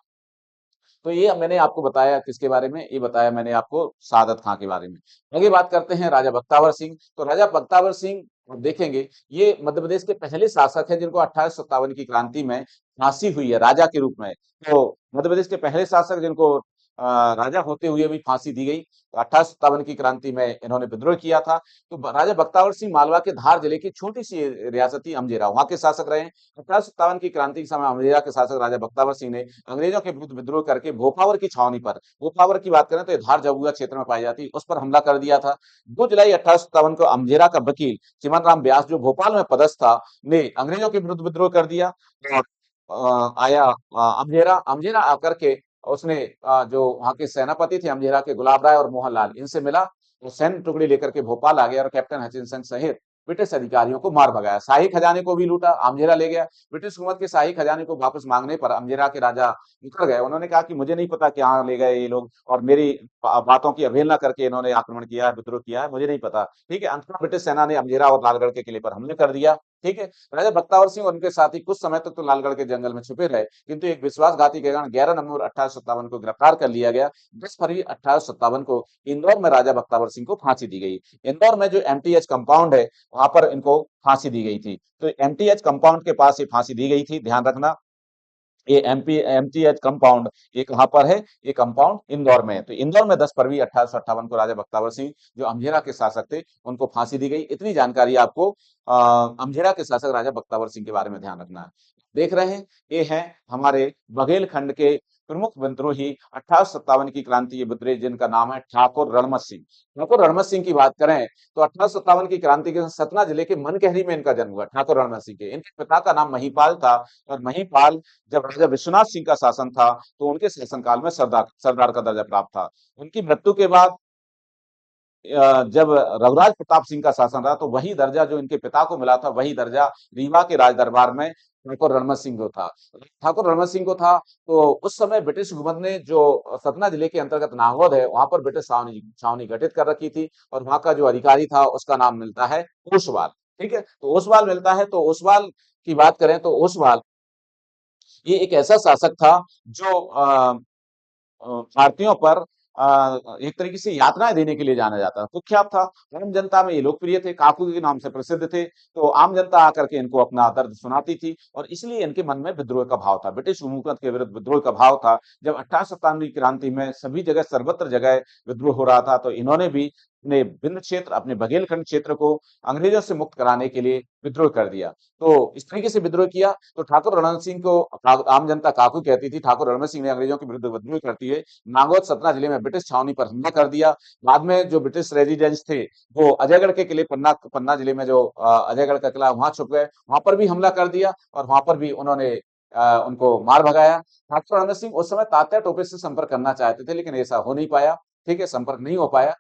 तो ये मैंने आपको बताया किसके बारे में, ये बताया मैंने आपको सादत खां के बारे में। आगे बात करते हैं राजा बख्तावर सिंह। तो राजा बख्तावर सिंह आप देखेंगे, ये मध्य प्रदेश के पहले शासक हैं जिनको 1857 की क्रांति में फांसी हुई है राजा के रूप में। तो मध्य प्रदेश के पहले शासक जिनको राजा होते हुए भी फांसी दी गई। तो 1857 की क्रांति में इन्होंने विद्रोह किया था। तो राजा बख्तावर सिंह मालवा के धार जिले की छोटी सी रियासत थी अमजेरा, वहां के शासक रहे। 1857 की क्रांति के समय अमजेरा के शासक राजा बख्तावर सिंह ने अंग्रेजों के विरुद्ध विद्रोह करके भोपावर की छावनी पर, भोपावर की बात करें तो ये धार जबुआ क्षेत्र में पाई जाती, उस पर हमला कर दिया था। 2 जुलाई 1857 को अमजेरा का वकील चिमन राम व्यास जो भोपाल में पदस्थ था, ने अंग्रेजों के विरुद्ध विद्रोह कर दिया और आया अमजेरा। अमजेरा आकर के उसने जो वहां के सेनापति थे अमजेरा के, गुलाब राय और मोहनलाल, इनसे मिला। वो सैन्य टुकड़ी लेकर के भोपाल आ गया और कैप्टन हचिंसन सहित ब्रिटिश अधिकारियों को मार भगाया। शाही खजाने को भी लूटा, अमजेरा ले गया। ब्रिटिश हुकूमत के शाही खजाने को वापस मांगने पर अमजेरा के राजा मुकर गए। उन्होंने कहा कि मुझे नहीं पता कहाँ ले गए ये लोग और मेरी बातों की अवहेलना करके इन्होंने आक्रमण किया है, विद्रोह किया है, मुझे नहीं पता। ठीक है, अंत में ब्रिटिश सेना ने अमजेरा और लालगढ़ के किले पर हमले कर दिया। ठीक है, राजा बख्तावर सिंह और उनके साथी कुछ समय तक तो लालगढ़ के जंगल में छुपे रहे, किंतु एक विश्वासघाती के कारण 11 नवंबर 1857 को गिरफ्तार कर लिया गया। 10 फरवरी 1857 को इंदौर में राजा बख्तावर सिंह को फांसी दी गई। इंदौर में जो एमटीएच कंपाउंड है, वहां पर इनको फांसी दी गई थी। तो एमटीएच कंपाउंड के पास ये फांसी दी गई थी, ध्यान रखना। ये एमटीएच कंपाउंड ये कहाँ पर है? ये कंपाउंड इंदौर में है। तो इंदौर में 10 फरवरी 1858 को राजा बख्तावर सिंह जो अमझेरा के शासक थे, उनको फांसी दी गई। इतनी जानकारी आपको अमझेरा के शासक राजा बख्तावर सिंह के बारे में ध्यान रखना है। देख रहे हैं, ये हैं हमारे बघेलखंड के प्रमुख विद्रोही 1857 की क्रांति ये विद्रोही, जिनका नाम है ठाकुर रणमत सिंह। ठाकुर रणमत सिंह की बात करें तो 1857 की क्रांति के सतना जिले के मनकहरी में इनका जन्म हुआ। ठाकुर रणमत सिंह के, इनके पिता का नाम महिपाल था और महिपाल जब राजा विश्वनाथ सिंह का शासन था तो उनके शासनकाल में सरदार सरदार का दर्जा प्राप्त था। उनकी मृत्यु के बाद जब रघुराज प्रताप सिंह का शासन रहा तो वही दर्जा जो इनके पिता को मिला था, वही दर्जा रीवा के राज दरबार में ठाकुर रणमत सिंह को था। ठाकुर रणमत सिंह को था। तो उस समय ब्रिटिश हुकूमत ने जो सतना जिले के अंतर्गत नागौद है, वहां पर ब्रिटिश छावनी छावनी गठित कर रखी थी और वहां का जो अधिकारी था उसका नाम मिलता है ओसवाल। ठीक है, तो ओसवाल मिलता है। तो ओसवाल की बात करें तो ओसवाल ये एक ऐसा शासक था जो भारतीयों पर एक तरीके से यातनाएं देने के लिए जाना जाता था। कुख्यात था, आम जनता में ये लोकप्रिय थे, काकू के नाम से प्रसिद्ध थे। तो आम जनता आकर के इनको अपना दर्द सुनाती थी और इसलिए इनके मन में विद्रोह का भाव था, ब्रिटिश हुकूमत के विरुद्ध विद्रोह का भाव था। जब 1857 की क्रांति में सभी जगह सर्वत्र जगह विद्रोह हो रहा था, तो इन्होंने भी अपने बिंद क्षेत्र, अपने बघेलखंड क्षेत्र को अंग्रेजों से मुक्त कराने के लिए विद्रोह कर दिया। तो इस तरीके से विद्रोह किया। तो ठाकुर रणजीत सिंह को आम जनता काकू कहती थी। ठाकुर रणजीत सिंह ने अंग्रेजों के विरुद्ध विद्रोह करती है नागौद सतना जिले में ब्रिटिश छावनी पर हमला कर दिया। बाद में जो ब्रिटिश रेजिडेंट्स थे वो अजयगढ़ के किले, पन्ना पन्ना जिले में जो अजयगढ़ का किला, वहां छुप गए, वहां पर भी हमला कर दिया और वहां पर भी उन्होंने उनको मार भगाया। ठाकुर रणजीत सिंह उस समय तात्या टोपे से संपर्क करना चाहते थे, लेकिन ऐसा हो नहीं पाया। ठीक है, संपर्क नहीं हो पाया।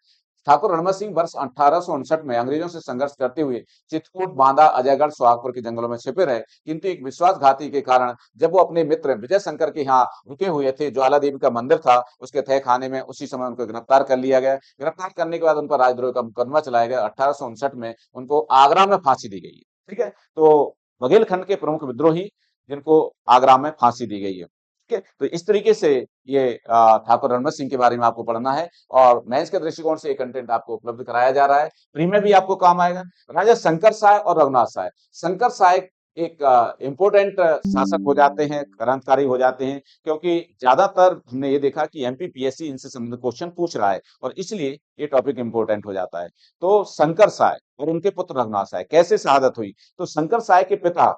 ठाकुर रणजीत सिंह वर्ष 1859 में अंग्रेजों से संघर्ष करते हुए चित्रकूट, बांदा, अजयगढ़, सोहागपुर के जंगलों में छिपे रहे, किंतु एक विश्वासघाती के कारण जब वो अपने मित्र विजय शंकर के यहाँ रुके हुए थे, ज्वाला देवी का मंदिर था उसके तह खाने में, उसी समय उनको गिरफ्तार कर लिया गया। गिरफ्तार करने के बाद उन पर राजद्रोह का मुकदमा चलाया गया। 1859 में उनको आगरा में फांसी दी गई है। ठीक है, तो बघेलखंड के प्रमुख विद्रोही जिनको आगरा में फांसी दी गई है। ठीक है, तो इस तरीके से ये ठाकुर रणजीत सिंह के बारे में आपको पढ़ना है और मेंस के दृष्टिकोण से ये कंटेंट आपको उपलब्ध कराया जा रहा है। प्री में भी आपको काम आएगा। राजा शंकर साय और रघुनाथ साय। शंकर साय एक इम्पोर्टेंट शासक हो जाते हैं, क्रांतिकारी हो जाते हैं, क्योंकि ज्यादातर हमने ये देखा कि एमपीपीएससी इनसे संबंधित क्वेश्चन पूछ रहा है और इसलिए ये टॉपिक इंपॉर्टेंट हो जाता है। तो शंकर साय और उनके पुत्र रघुनाथ साय कैसे शहादत हुई? तो शंकर साय के पिता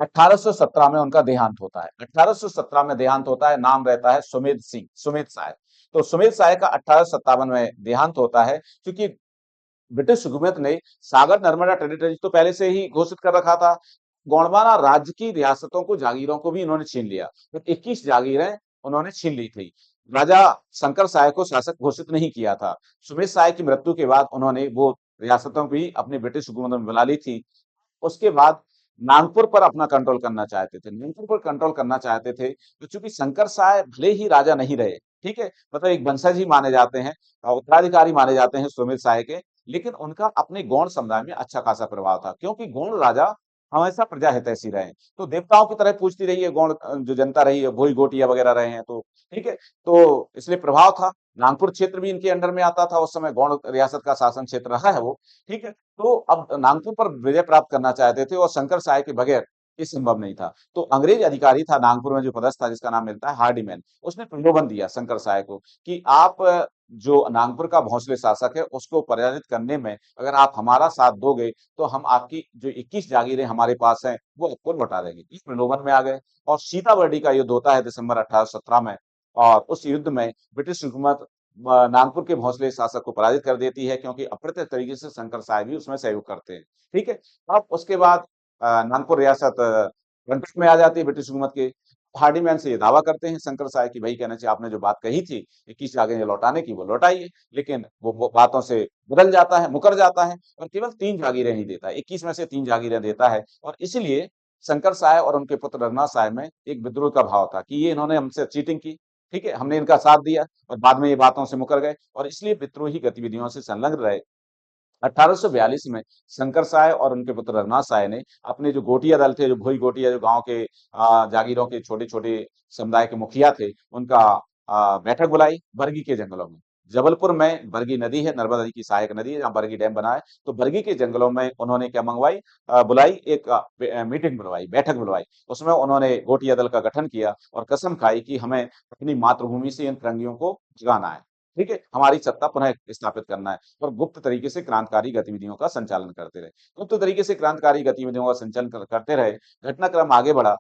1817 में उनका देहांत होता है। 1817 में देहांत होता है, नाम रहता है सुमेध सिंह, सुमेध साय। तो सुमेध साय का 1857 में देहांत होता है, क्योंकि ब्रिटिश हुकूमत ने सागर नर्मदा टेरिटरी तो पहले से ही घोषित कर रखा था। गोंडवाना राज्य की रियासतों को, जागीरों को भी इन्होंने छीन लिया। तो 21 जागीरें उन्होंने छीन ली थी। राजा शंकर साय को शासक घोषित नहीं किया था। सुमेध साय की मृत्यु के बाद उन्होंने वो रियासतों भी अपनी ब्रिटिश हुकूमत में बुला ली थी। उसके बाद नागपुर पर अपना कंट्रोल करना चाहते थे। नागपुर पर कंट्रोल करना चाहते थे, तो चूंकि शंकर साय भले ही राजा नहीं रहे, ठीक है, मतलब एक वंशज ही माने जाते हैं, उत्तराधिकारी माने जाते हैं सुमित साय के, लेकिन उनका अपने गौड़ समुदाय में अच्छा खासा प्रभाव था, क्योंकि गौड़ राजा हमेशा प्रजा हितैषी रहे। तो देवताओं की तरह पूजती रही है गौड़, जो जनता रही है, भोई गोटिया वगैरह रहे हैं, तो ठीक है, तो इसलिए प्रभाव था। नागपुर क्षेत्र भी इनके अंडर में आता था, उस समय गौड़ रियासत का शासन क्षेत्र रहा है वो। ठीक है, तो अब नागपुर पर विजय प्राप्त करना चाहते थे और शंकर साय के बगैर ये संभव नहीं था। तो अंग्रेज अधिकारी था नागपुर में जो पदस्थ था, जिसका नाम मिलता है हार्डीमैन, उसने प्रलोभन दिया शंकर साय को कि आप जो नागपुर का भोंसले शासक है उसको पराजित करने में अगर आप हमारा साथ दोगे तो हम आपकी जो 21 जागीरें हमारे पास हैं वो आपको लौटा देंगे। इस प्रलोभन में आ गए और सीताबर्डी का युद्ध होता है दिसंबर 1817 में। और उस युद्ध में ब्रिटिश हुकूमत नागपुर के भोंसले शासक को पराजित कर देती है, क्योंकि अप्रत्यक्ष तरीके से शंकर साय भी उसमें सहयोग करते हैं। ठीक है, अब उसके बाद नागपुर रियासत कंट्रोल में आ जाती है ब्रिटिश हुकूमत के। हार्डीमैन से ये दावा करते हैं शंकर साय की, भाई कहना चाहिए आपने जो बात कही थी 21 जागीरें लौटाने की, वो लौटाइए। लेकिन वो बातों से बदल जाता है, मुकर जाता है और केवल 3 जागीरें ही देता है, 21 में से 3 जागीरें देता है। और इसलिए शंकर साय और उनके पुत्र रघुनाथ साय में एक विद्रोह का भाव था कि ये इन्होंने हमसे चीटिंग की, ठीक है, हमने इनका साथ दिया और बाद में ये बातों से मुकर गए और इसलिए विद्रोही गतिविधियों से संलग्न रहे। 1842 में शंकर साय और उनके पुत्र रघुनाथ साय ने अपने जो गोटिया दल थे, जो भोई गोटिया, जो गांव के जागीरों के छोटे-छोटे समुदाय के मुखिया थे, उनका बैठक बुलाई बरगी के जंगलों में। जबलपुर में बरगी नदी है, नर्मदा नदी की सहायक नदी है, जहाँ बरगी डैम बना है। तो बरगी के जंगलों में उन्होंने क्या मंगवाई, बुलाई एक मीटिंग बुलवाई, बैठक बुलवाई। उसमें उन्होंने गोटिया दल का गठन किया और कसम खाई कि हमें अपनी मातृभूमि से इन फिरंगियों को भगाना है। ठीक है, हमारी सत्ता पुनः स्थापित करना है और गुप्त तरीके से क्रांतिकारी गतिविधियों का संचालन करते रहे। गुप्त तरीके से क्रांतिकारी गतिविधियों का संचालन करते रहे। घटनाक्रम आगे बढ़ा।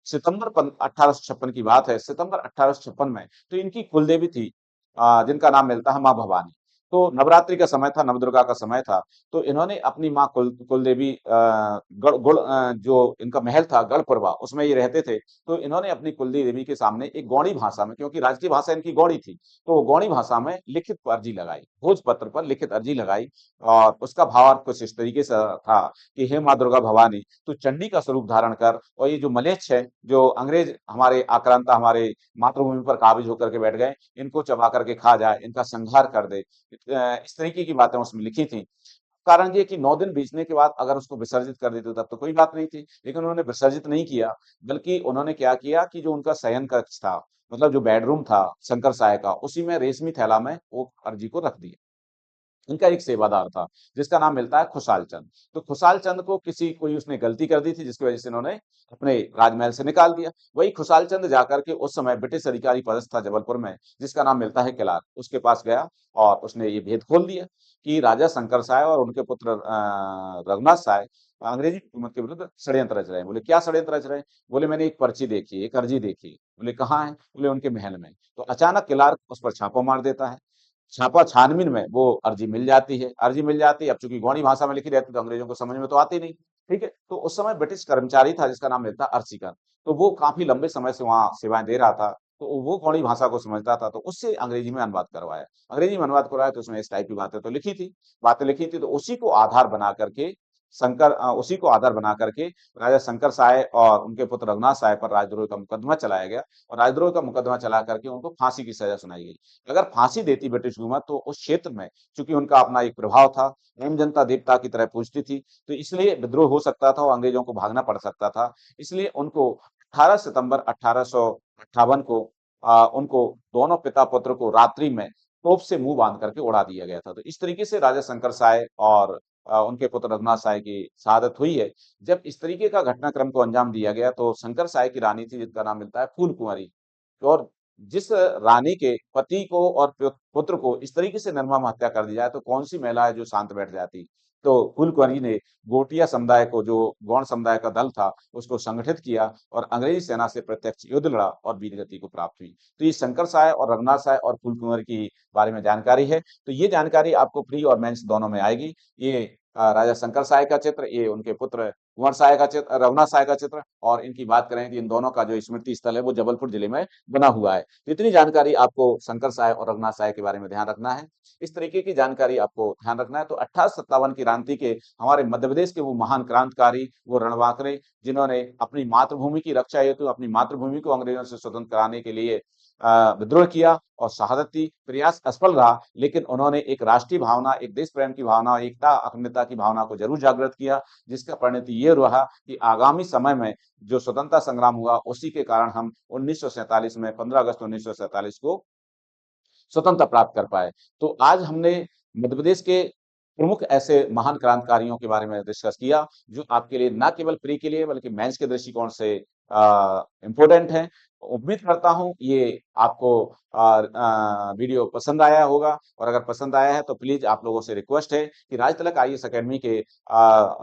सितंबर 1856 की बात है। सितंबर 1856 में तो इनकी कुलदेवी थी, जिनका नाम मिलता है माँ भवानी। तो नवरात्रि का समय था, नवदुर्गा का समय था। तो इन्होंने अपनी माँ कुलदेवी जो इनका महल था गढ़पुरवा, उसमें ये रहते थे। तो इन्होंने अपनी कुलदेवी देवी के सामने एक गौड़ी भाषा में, क्योंकि राजकीय भाषा इनकी गौड़ी थी, तो गौड़ी भाषा में लिखित अर्जी लगाई, भोजपत्र पर लिखित अर्जी लगाई। और उसका भावार्थ कुछ इस तरीके से था कि हे माँ दुर्गा भवानी, तू चंडी का स्वरूप धारण कर और ये जो मलेच्छ है, जो अंग्रेज हमारे आक्रांता हमारे मातृभूमि पर काबिज होकर के बैठ गए, इनको चबा करके खा जाए, इनका संहार कर दे। इस तरीके की बातें उसमें लिखी थी। कारण ये कि 9 दिन बीतने के बाद अगर उसको विसर्जित कर देते तब तो कोई बात नहीं थी, लेकिन उन्होंने विसर्जित नहीं किया, बल्कि उन्होंने क्या किया कि जो उनका शयन कक्ष था, मतलब जो बेडरूम था शंकर साय का, उसी में रेशमी थैला में वो अर्जी को रख दिया। इनका एक सेवादार था जिसका नाम मिलता है खुशाल चंद। तो खुशाल चंद को किसी कोई उसने गलती कर दी थी जिसकी वजह से इन्होंने अपने राजमहल से निकाल दिया। वही खुशाल चंद जाकर के उस समय ब्रिटिश अधिकारी पदस्थ था जबलपुर में, जिसका नाम मिलता है किलार, उसके पास गया और उसने ये भेद खोल दिया कि राजा शंकर साय और उनके पुत्र रघुनाथ साय अंग्रेजी हुकूमत के विरुद्ध षड्यंत्र रच रहे हैं। बोले क्या षड्यंत्र रच रहे हैं? बोले मैंने एक पर्ची देखी, एक अर्जी देखी। बोले कहाँ है? बोले उनके महल में। तो अचानक किलार उस पर छापा मार देता है। छापा छानबीन में वो अर्जी मिल जाती है। अर्जी मिल जाती है, अब चूंकि गौड़ी भाषा में लिखी रहती है तो अंग्रेजों को समझ में तो आती नहीं। ठीक है, तो उस समय ब्रिटिश कर्मचारी था जिसका नाम था अर्चिकर। तो वो काफी लंबे समय से वहां सेवाएं दे रहा था, तो वो गौड़ी भाषा को समझता था, तो उससे अंग्रेजी में अनुवाद करवाया। अंग्रेजी में अनुवाद करवाया तो उसमें इस टाइप की बातें तो लिखी थी, बातें लिखी थी। तो उसी को आधार बना करके उसी को आधार बना करके राजा शंकर साय और उनके पुत्र रघुनाथ साय पर राजद्रोह का मुकदमा चलाया गया, और राजद्रोह का मुकदमा चला करके उनको फांसी की सजा सुनाई गई। अगर फांसी देती ब्रिटिश हुकूमत तो उस क्षेत्र में, चूंकि उनका अपना एक प्रभाव था, आम जनता देवता की तरह पूजती थी, तो इसलिए विद्रोह हो सकता था और अंग्रेजों को भागना पड़ सकता था। इसलिए उनको 18 सितंबर 1858 को उनको दोनों पिता पुत्र को रात्रि में तोप से मुंह बांध करके उड़ा दिया गया था। तो इस तरीके से राजा शंकर साय और उनके पुत्र रघुनाथ साय की शहादत हुई है। जब इस तरीके का घटनाक्रम को अंजाम दिया गया तो शंकर साय की रानी थी जिसका नाम मिलता है फूल कुंवरी, और जिस रानी के पति को और पुत्र को इस तरीके से निर्मम हत्या कर दी जाए तो कौन सी महिला है जो शांत बैठ जाती। तो फूल कुंवरी ने गोटिया समुदाय को, जो गौड़ समुदाय का दल था, उसको संगठित किया और अंग्रेजी सेना से प्रत्यक्ष युद्ध लड़ा और वीरगति को प्राप्त हुई। तो ये शंकर साय और रघुनाथ साय और फूल कुंवर की बारे में जानकारी है। तो ये जानकारी आपको प्री और मेंस दोनों में आएगी। ये राजा शंकर साय का चित्र, ये उनके पुत्र कुंवर साय का चित्र, रघुनाथ साय का चित्र, और इनकी बात करें कि इन दोनों का जो स्मृति स्थल है वो जबलपुर जिले में बना हुआ है। तो इतनी जानकारी आपको शंकर साय और रघुनाथ साय के बारे में ध्यान रखना है। इस तरीके की जानकारी आपको ध्यान रखना है। तो 1857 की क्रांति के हमारे मध्य प्रदेश के वो महान क्रांतिकारी, वो रणबांकुरे, जिन्होंने अपनी मातृभूमि की रक्षा हेतु अपनी मातृभूमि को अंग्रेजों से स्वतंत्र कराने के लिए विद्रोह किया और शहादत दी। प्रयास असफल रहा, लेकिन उन्होंने एक राष्ट्रीय भावना, एक देश प्रेम की भावना, एकता अखंडता की भावना को जरूर जागृत किया, जिसका परिणति ये रहा कि आगामी समय में जो स्वतंत्रता संग्राम हुआ उसी के कारण हम 1947 में 15 अगस्त 1947 को स्वतंत्रता प्राप्त कर पाए। तो आज हमने मध्य प्रदेश के प्रमुख ऐसे महान क्रांतिकारियों के बारे में डिस्कस किया, जो आपके लिए ना केवल प्री के लिए बल्कि मेंस के दृष्टिकोण से इम्पोर्टेंट है। उम्मीद करता हूँ ये आपको वीडियो पसंद आया होगा, और अगर पसंद आया है तो प्लीज आप लोगों से रिक्वेस्ट है कि राजतिलक आईएएस एकेडमी के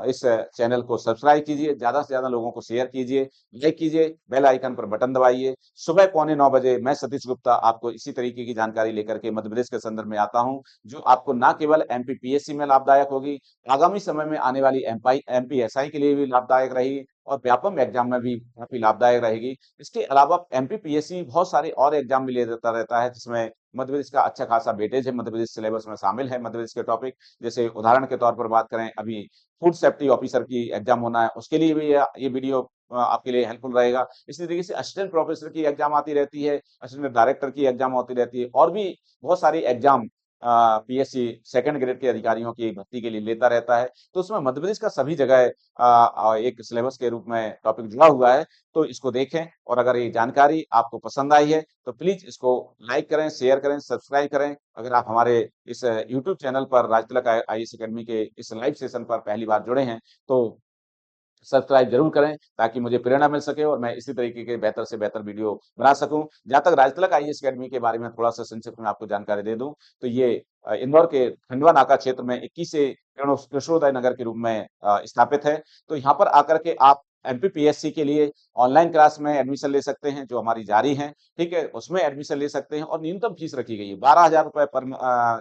इस चैनल को सब्सक्राइब कीजिए, ज्यादा से ज्यादा लोगों को शेयर कीजिए, लाइक कीजिए, बेल आइकन पर बटन दबाइए। सुबह 8:45 मैं सतीश गुप्ता आपको इसी तरीके की जानकारी लेकर के मध्य प्रदेश के संदर्भ में आता हूं, जो आपको न केवल एमपीपीएससी में लाभदायक होगी, आगामी समय में आने वाली एमपीएसआई के लिए भी लाभदायक रहेगी, और व्यापम एग्जाम में भी काफी लाभदायक रहेगी। इसके अलावा एमपीपीएससी बहुत सारे और एग्जाम भी ले देता रहता है, जिसमें मध्य प्रदेश का अच्छा खासा वेटेज है, मध्य प्रदेश सिलेबस में शामिल है मध्य प्रदेश के टॉपिक। जैसे उदाहरण के तौर पर बात करें, अभी फूड सेफ्टी ऑफिसर की एग्जाम होना है, उसके लिए भी ये वीडियो आपके लिए हेल्पफुल रहेगा। इसी तरीके से असिस्टेंट प्रोफेसर की एग्जाम आती रहती है, असिस्टेंट डायरेक्टर की एग्जाम होती रहती है, और भी बहुत सारी एग्जाम पीएससी सेकंड ग्रेड के अधिकारियों की भर्ती के लिए लेता रहता है। तो उसमें मध्य प्रदेश का सभी जगह एक सिलेबस के रूप में टॉपिक जुड़ा हुआ है। तो इसको देखें, और अगर ये जानकारी आपको पसंद आई है तो प्लीज इसको लाइक करें, शेयर करें, सब्सक्राइब करें। अगर आप हमारे इस यूट्यूब चैनल पर राजतिलक आईएएस एकेडमी के इस लाइव सेशन पर पहली बार जुड़े हैं तो सब्सक्राइब जरूर करें, ताकि मुझे प्रेरणा मिल सके और मैं इसी तरीके के बेहतर से बेहतर वीडियो बना सकूं। जहां तक राजतिलक आईएएस एकेडमी के बारे में थोड़ा सा संक्षिप्त में आपको जानकारी दे दूं, तो ये इंदौर के खंडवा नाका क्षेत्र में 21 से कृष्णोदय नगर के रूप में स्थापित है। तो यहाँ पर आकर के आप एमपीपीएससी के लिए ऑनलाइन क्लास में एडमिशन ले सकते हैं, जो हमारी जारी है, ठीक है, उसमें एडमिशन ले सकते हैं। और न्यूनतम फीस रखी गई है 12,000 रुपए पर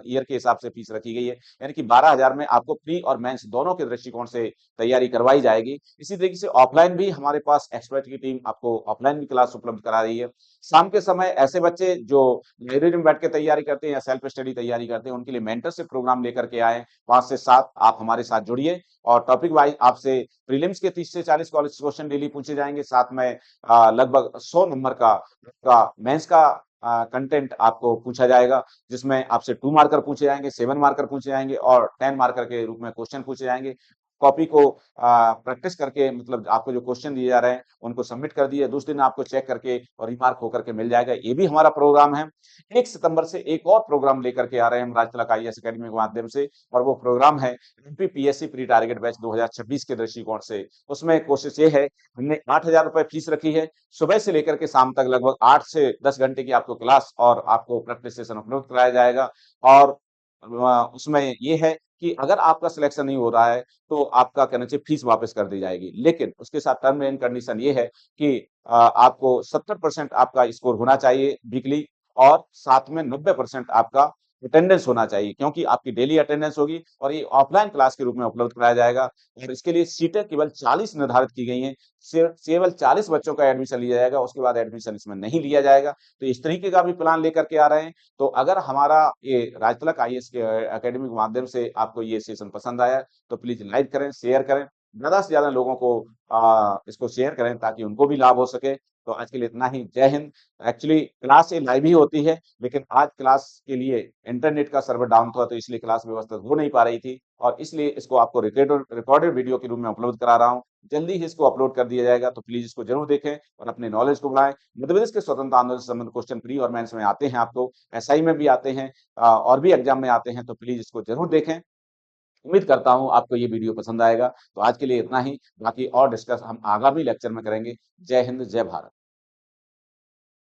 ईयर के हिसाब से फीस रखी गई है, यानी कि 12,000 में आपको प्री और मेंस दोनों के दृष्टिकोण से तैयारी करवाई जाएगी। इसी तरीके से ऑफलाइन भी हमारे पास एक्सपर्ट की टीम आपको ऑफलाइन भी क्लास उपलब्ध करा रही है। शाम के समय ऐसे बच्चे जो लाइब्रेरी में बैठ के तैयारी करते हैं या सेल्फ स्टडी तैयारी करते हैं, उनके लिए मेंटरशिप प्रोग्राम लेकर के आए। 5 से 7 आप हमारे साथ जुड़िए, और टॉपिक वाइज आपसे प्रीलिम्स के 30 से 40 कॉलेज क्वेश्चन डेली पूछे जाएंगे, साथ में लगभग 100 नंबर का मेंस का कंटेंट आपको पूछा जाएगा, जिसमें आपसे 2 मार्कर पूछे जाएंगे, 7 मार्कर पूछे जाएंगे और 10 मार्कर के रूप में क्वेश्चन पूछे जाएंगे। कॉपी को प्रैक्टिस करके मतलब आपको जो क्वेश्चन दिए जा रहे हैं उनको सबमिट कर दिए, दूसरे दिन आपको चेक करके और रिमार्क होकर के मिल जाएगा। ये भी हमारा प्रोग्राम है। 1 सितंबर से एक और प्रोग्राम लेकर के आ रहे हैं हम राजतिलक आईएएस अकेडमी के माध्यम से, और वो प्रोग्राम है एमपीपीएससी प्री टारगेट बैच 2026 के दृष्टिकोण से। उसमें कोशिश ये है, हमने 8,000 रुपए फीस रखी है। सुबह से लेकर के शाम तक लगभग 8 से 10 घंटे की आपको क्लास और आपको प्रैक्टिस सेशन उपलब्ध कराया जाएगा। और उसमें ये है कि अगर आपका सिलेक्शन नहीं हो रहा है, तो आपका कहना चाहिए फीस वापस कर दी जाएगी। लेकिन उसके साथ टर्म एंड कंडीशन ये है कि आपको 70% आपका स्कोर होना चाहिए वीकली, और साथ में 90% आपका अटेंडेंस होना चाहिए, क्योंकि आपकी डेली अटेंडेंस होगी और ये ऑफलाइन क्लास के रूप में उपलब्ध कराया जाएगा। और इसके लिए सीटें केवल 40 निर्धारित की गई हैं। केवल 40 बच्चों का एडमिशन लिया जाएगा, उसके बाद एडमिशन इसमें नहीं लिया जाएगा। तो इस तरीके का भी प्लान लेकर के आ रहे हैं। तो अगर हमारा ये राजतिलक आईएएस के एकेडमी के माध्यम से आपको ये सेशन पसंद आया, तो प्लीज लाइक करें, शेयर करें, ज्यादा से ज्यादा लोगों को इसको शेयर करें ताकि उनको भी लाभ हो सके। तो आज के लिए इतना ही। जय हिंद। एक्चुअली क्लास ये लाइव ही होती है, लेकिन आज क्लास के लिए इंटरनेट का सर्वर डाउन था, तो इसलिए क्लास व्यवस्थित हो नहीं पा रही थी, और इसलिए इसको आपको रिकॉर्डेड वीडियो के रूप में उपलब्ध करा रहा हूँ। जल्दी ही इसको अपलोड कर दिया जाएगा, तो प्लीज इसको जरूर देखें और अपने नॉलेज को बढ़ाएं। मध्य प्रदेश के स्वतंत्रता आंदोलन से संबंधित क्वेश्चन प्री और मेंस में आते हैं, आपको एसआई में भी आते हैं, और भी एग्जाम में आते हैं, तो प्लीज इसको जरूर देखें। उम्मीद करता हूँ आपको ये वीडियो पसंद आएगा। तो आज के लिए इतना ही, बाकी और डिस्कस हम आगामी लेक्चर में करेंगे। जय हिंद, जय भारत।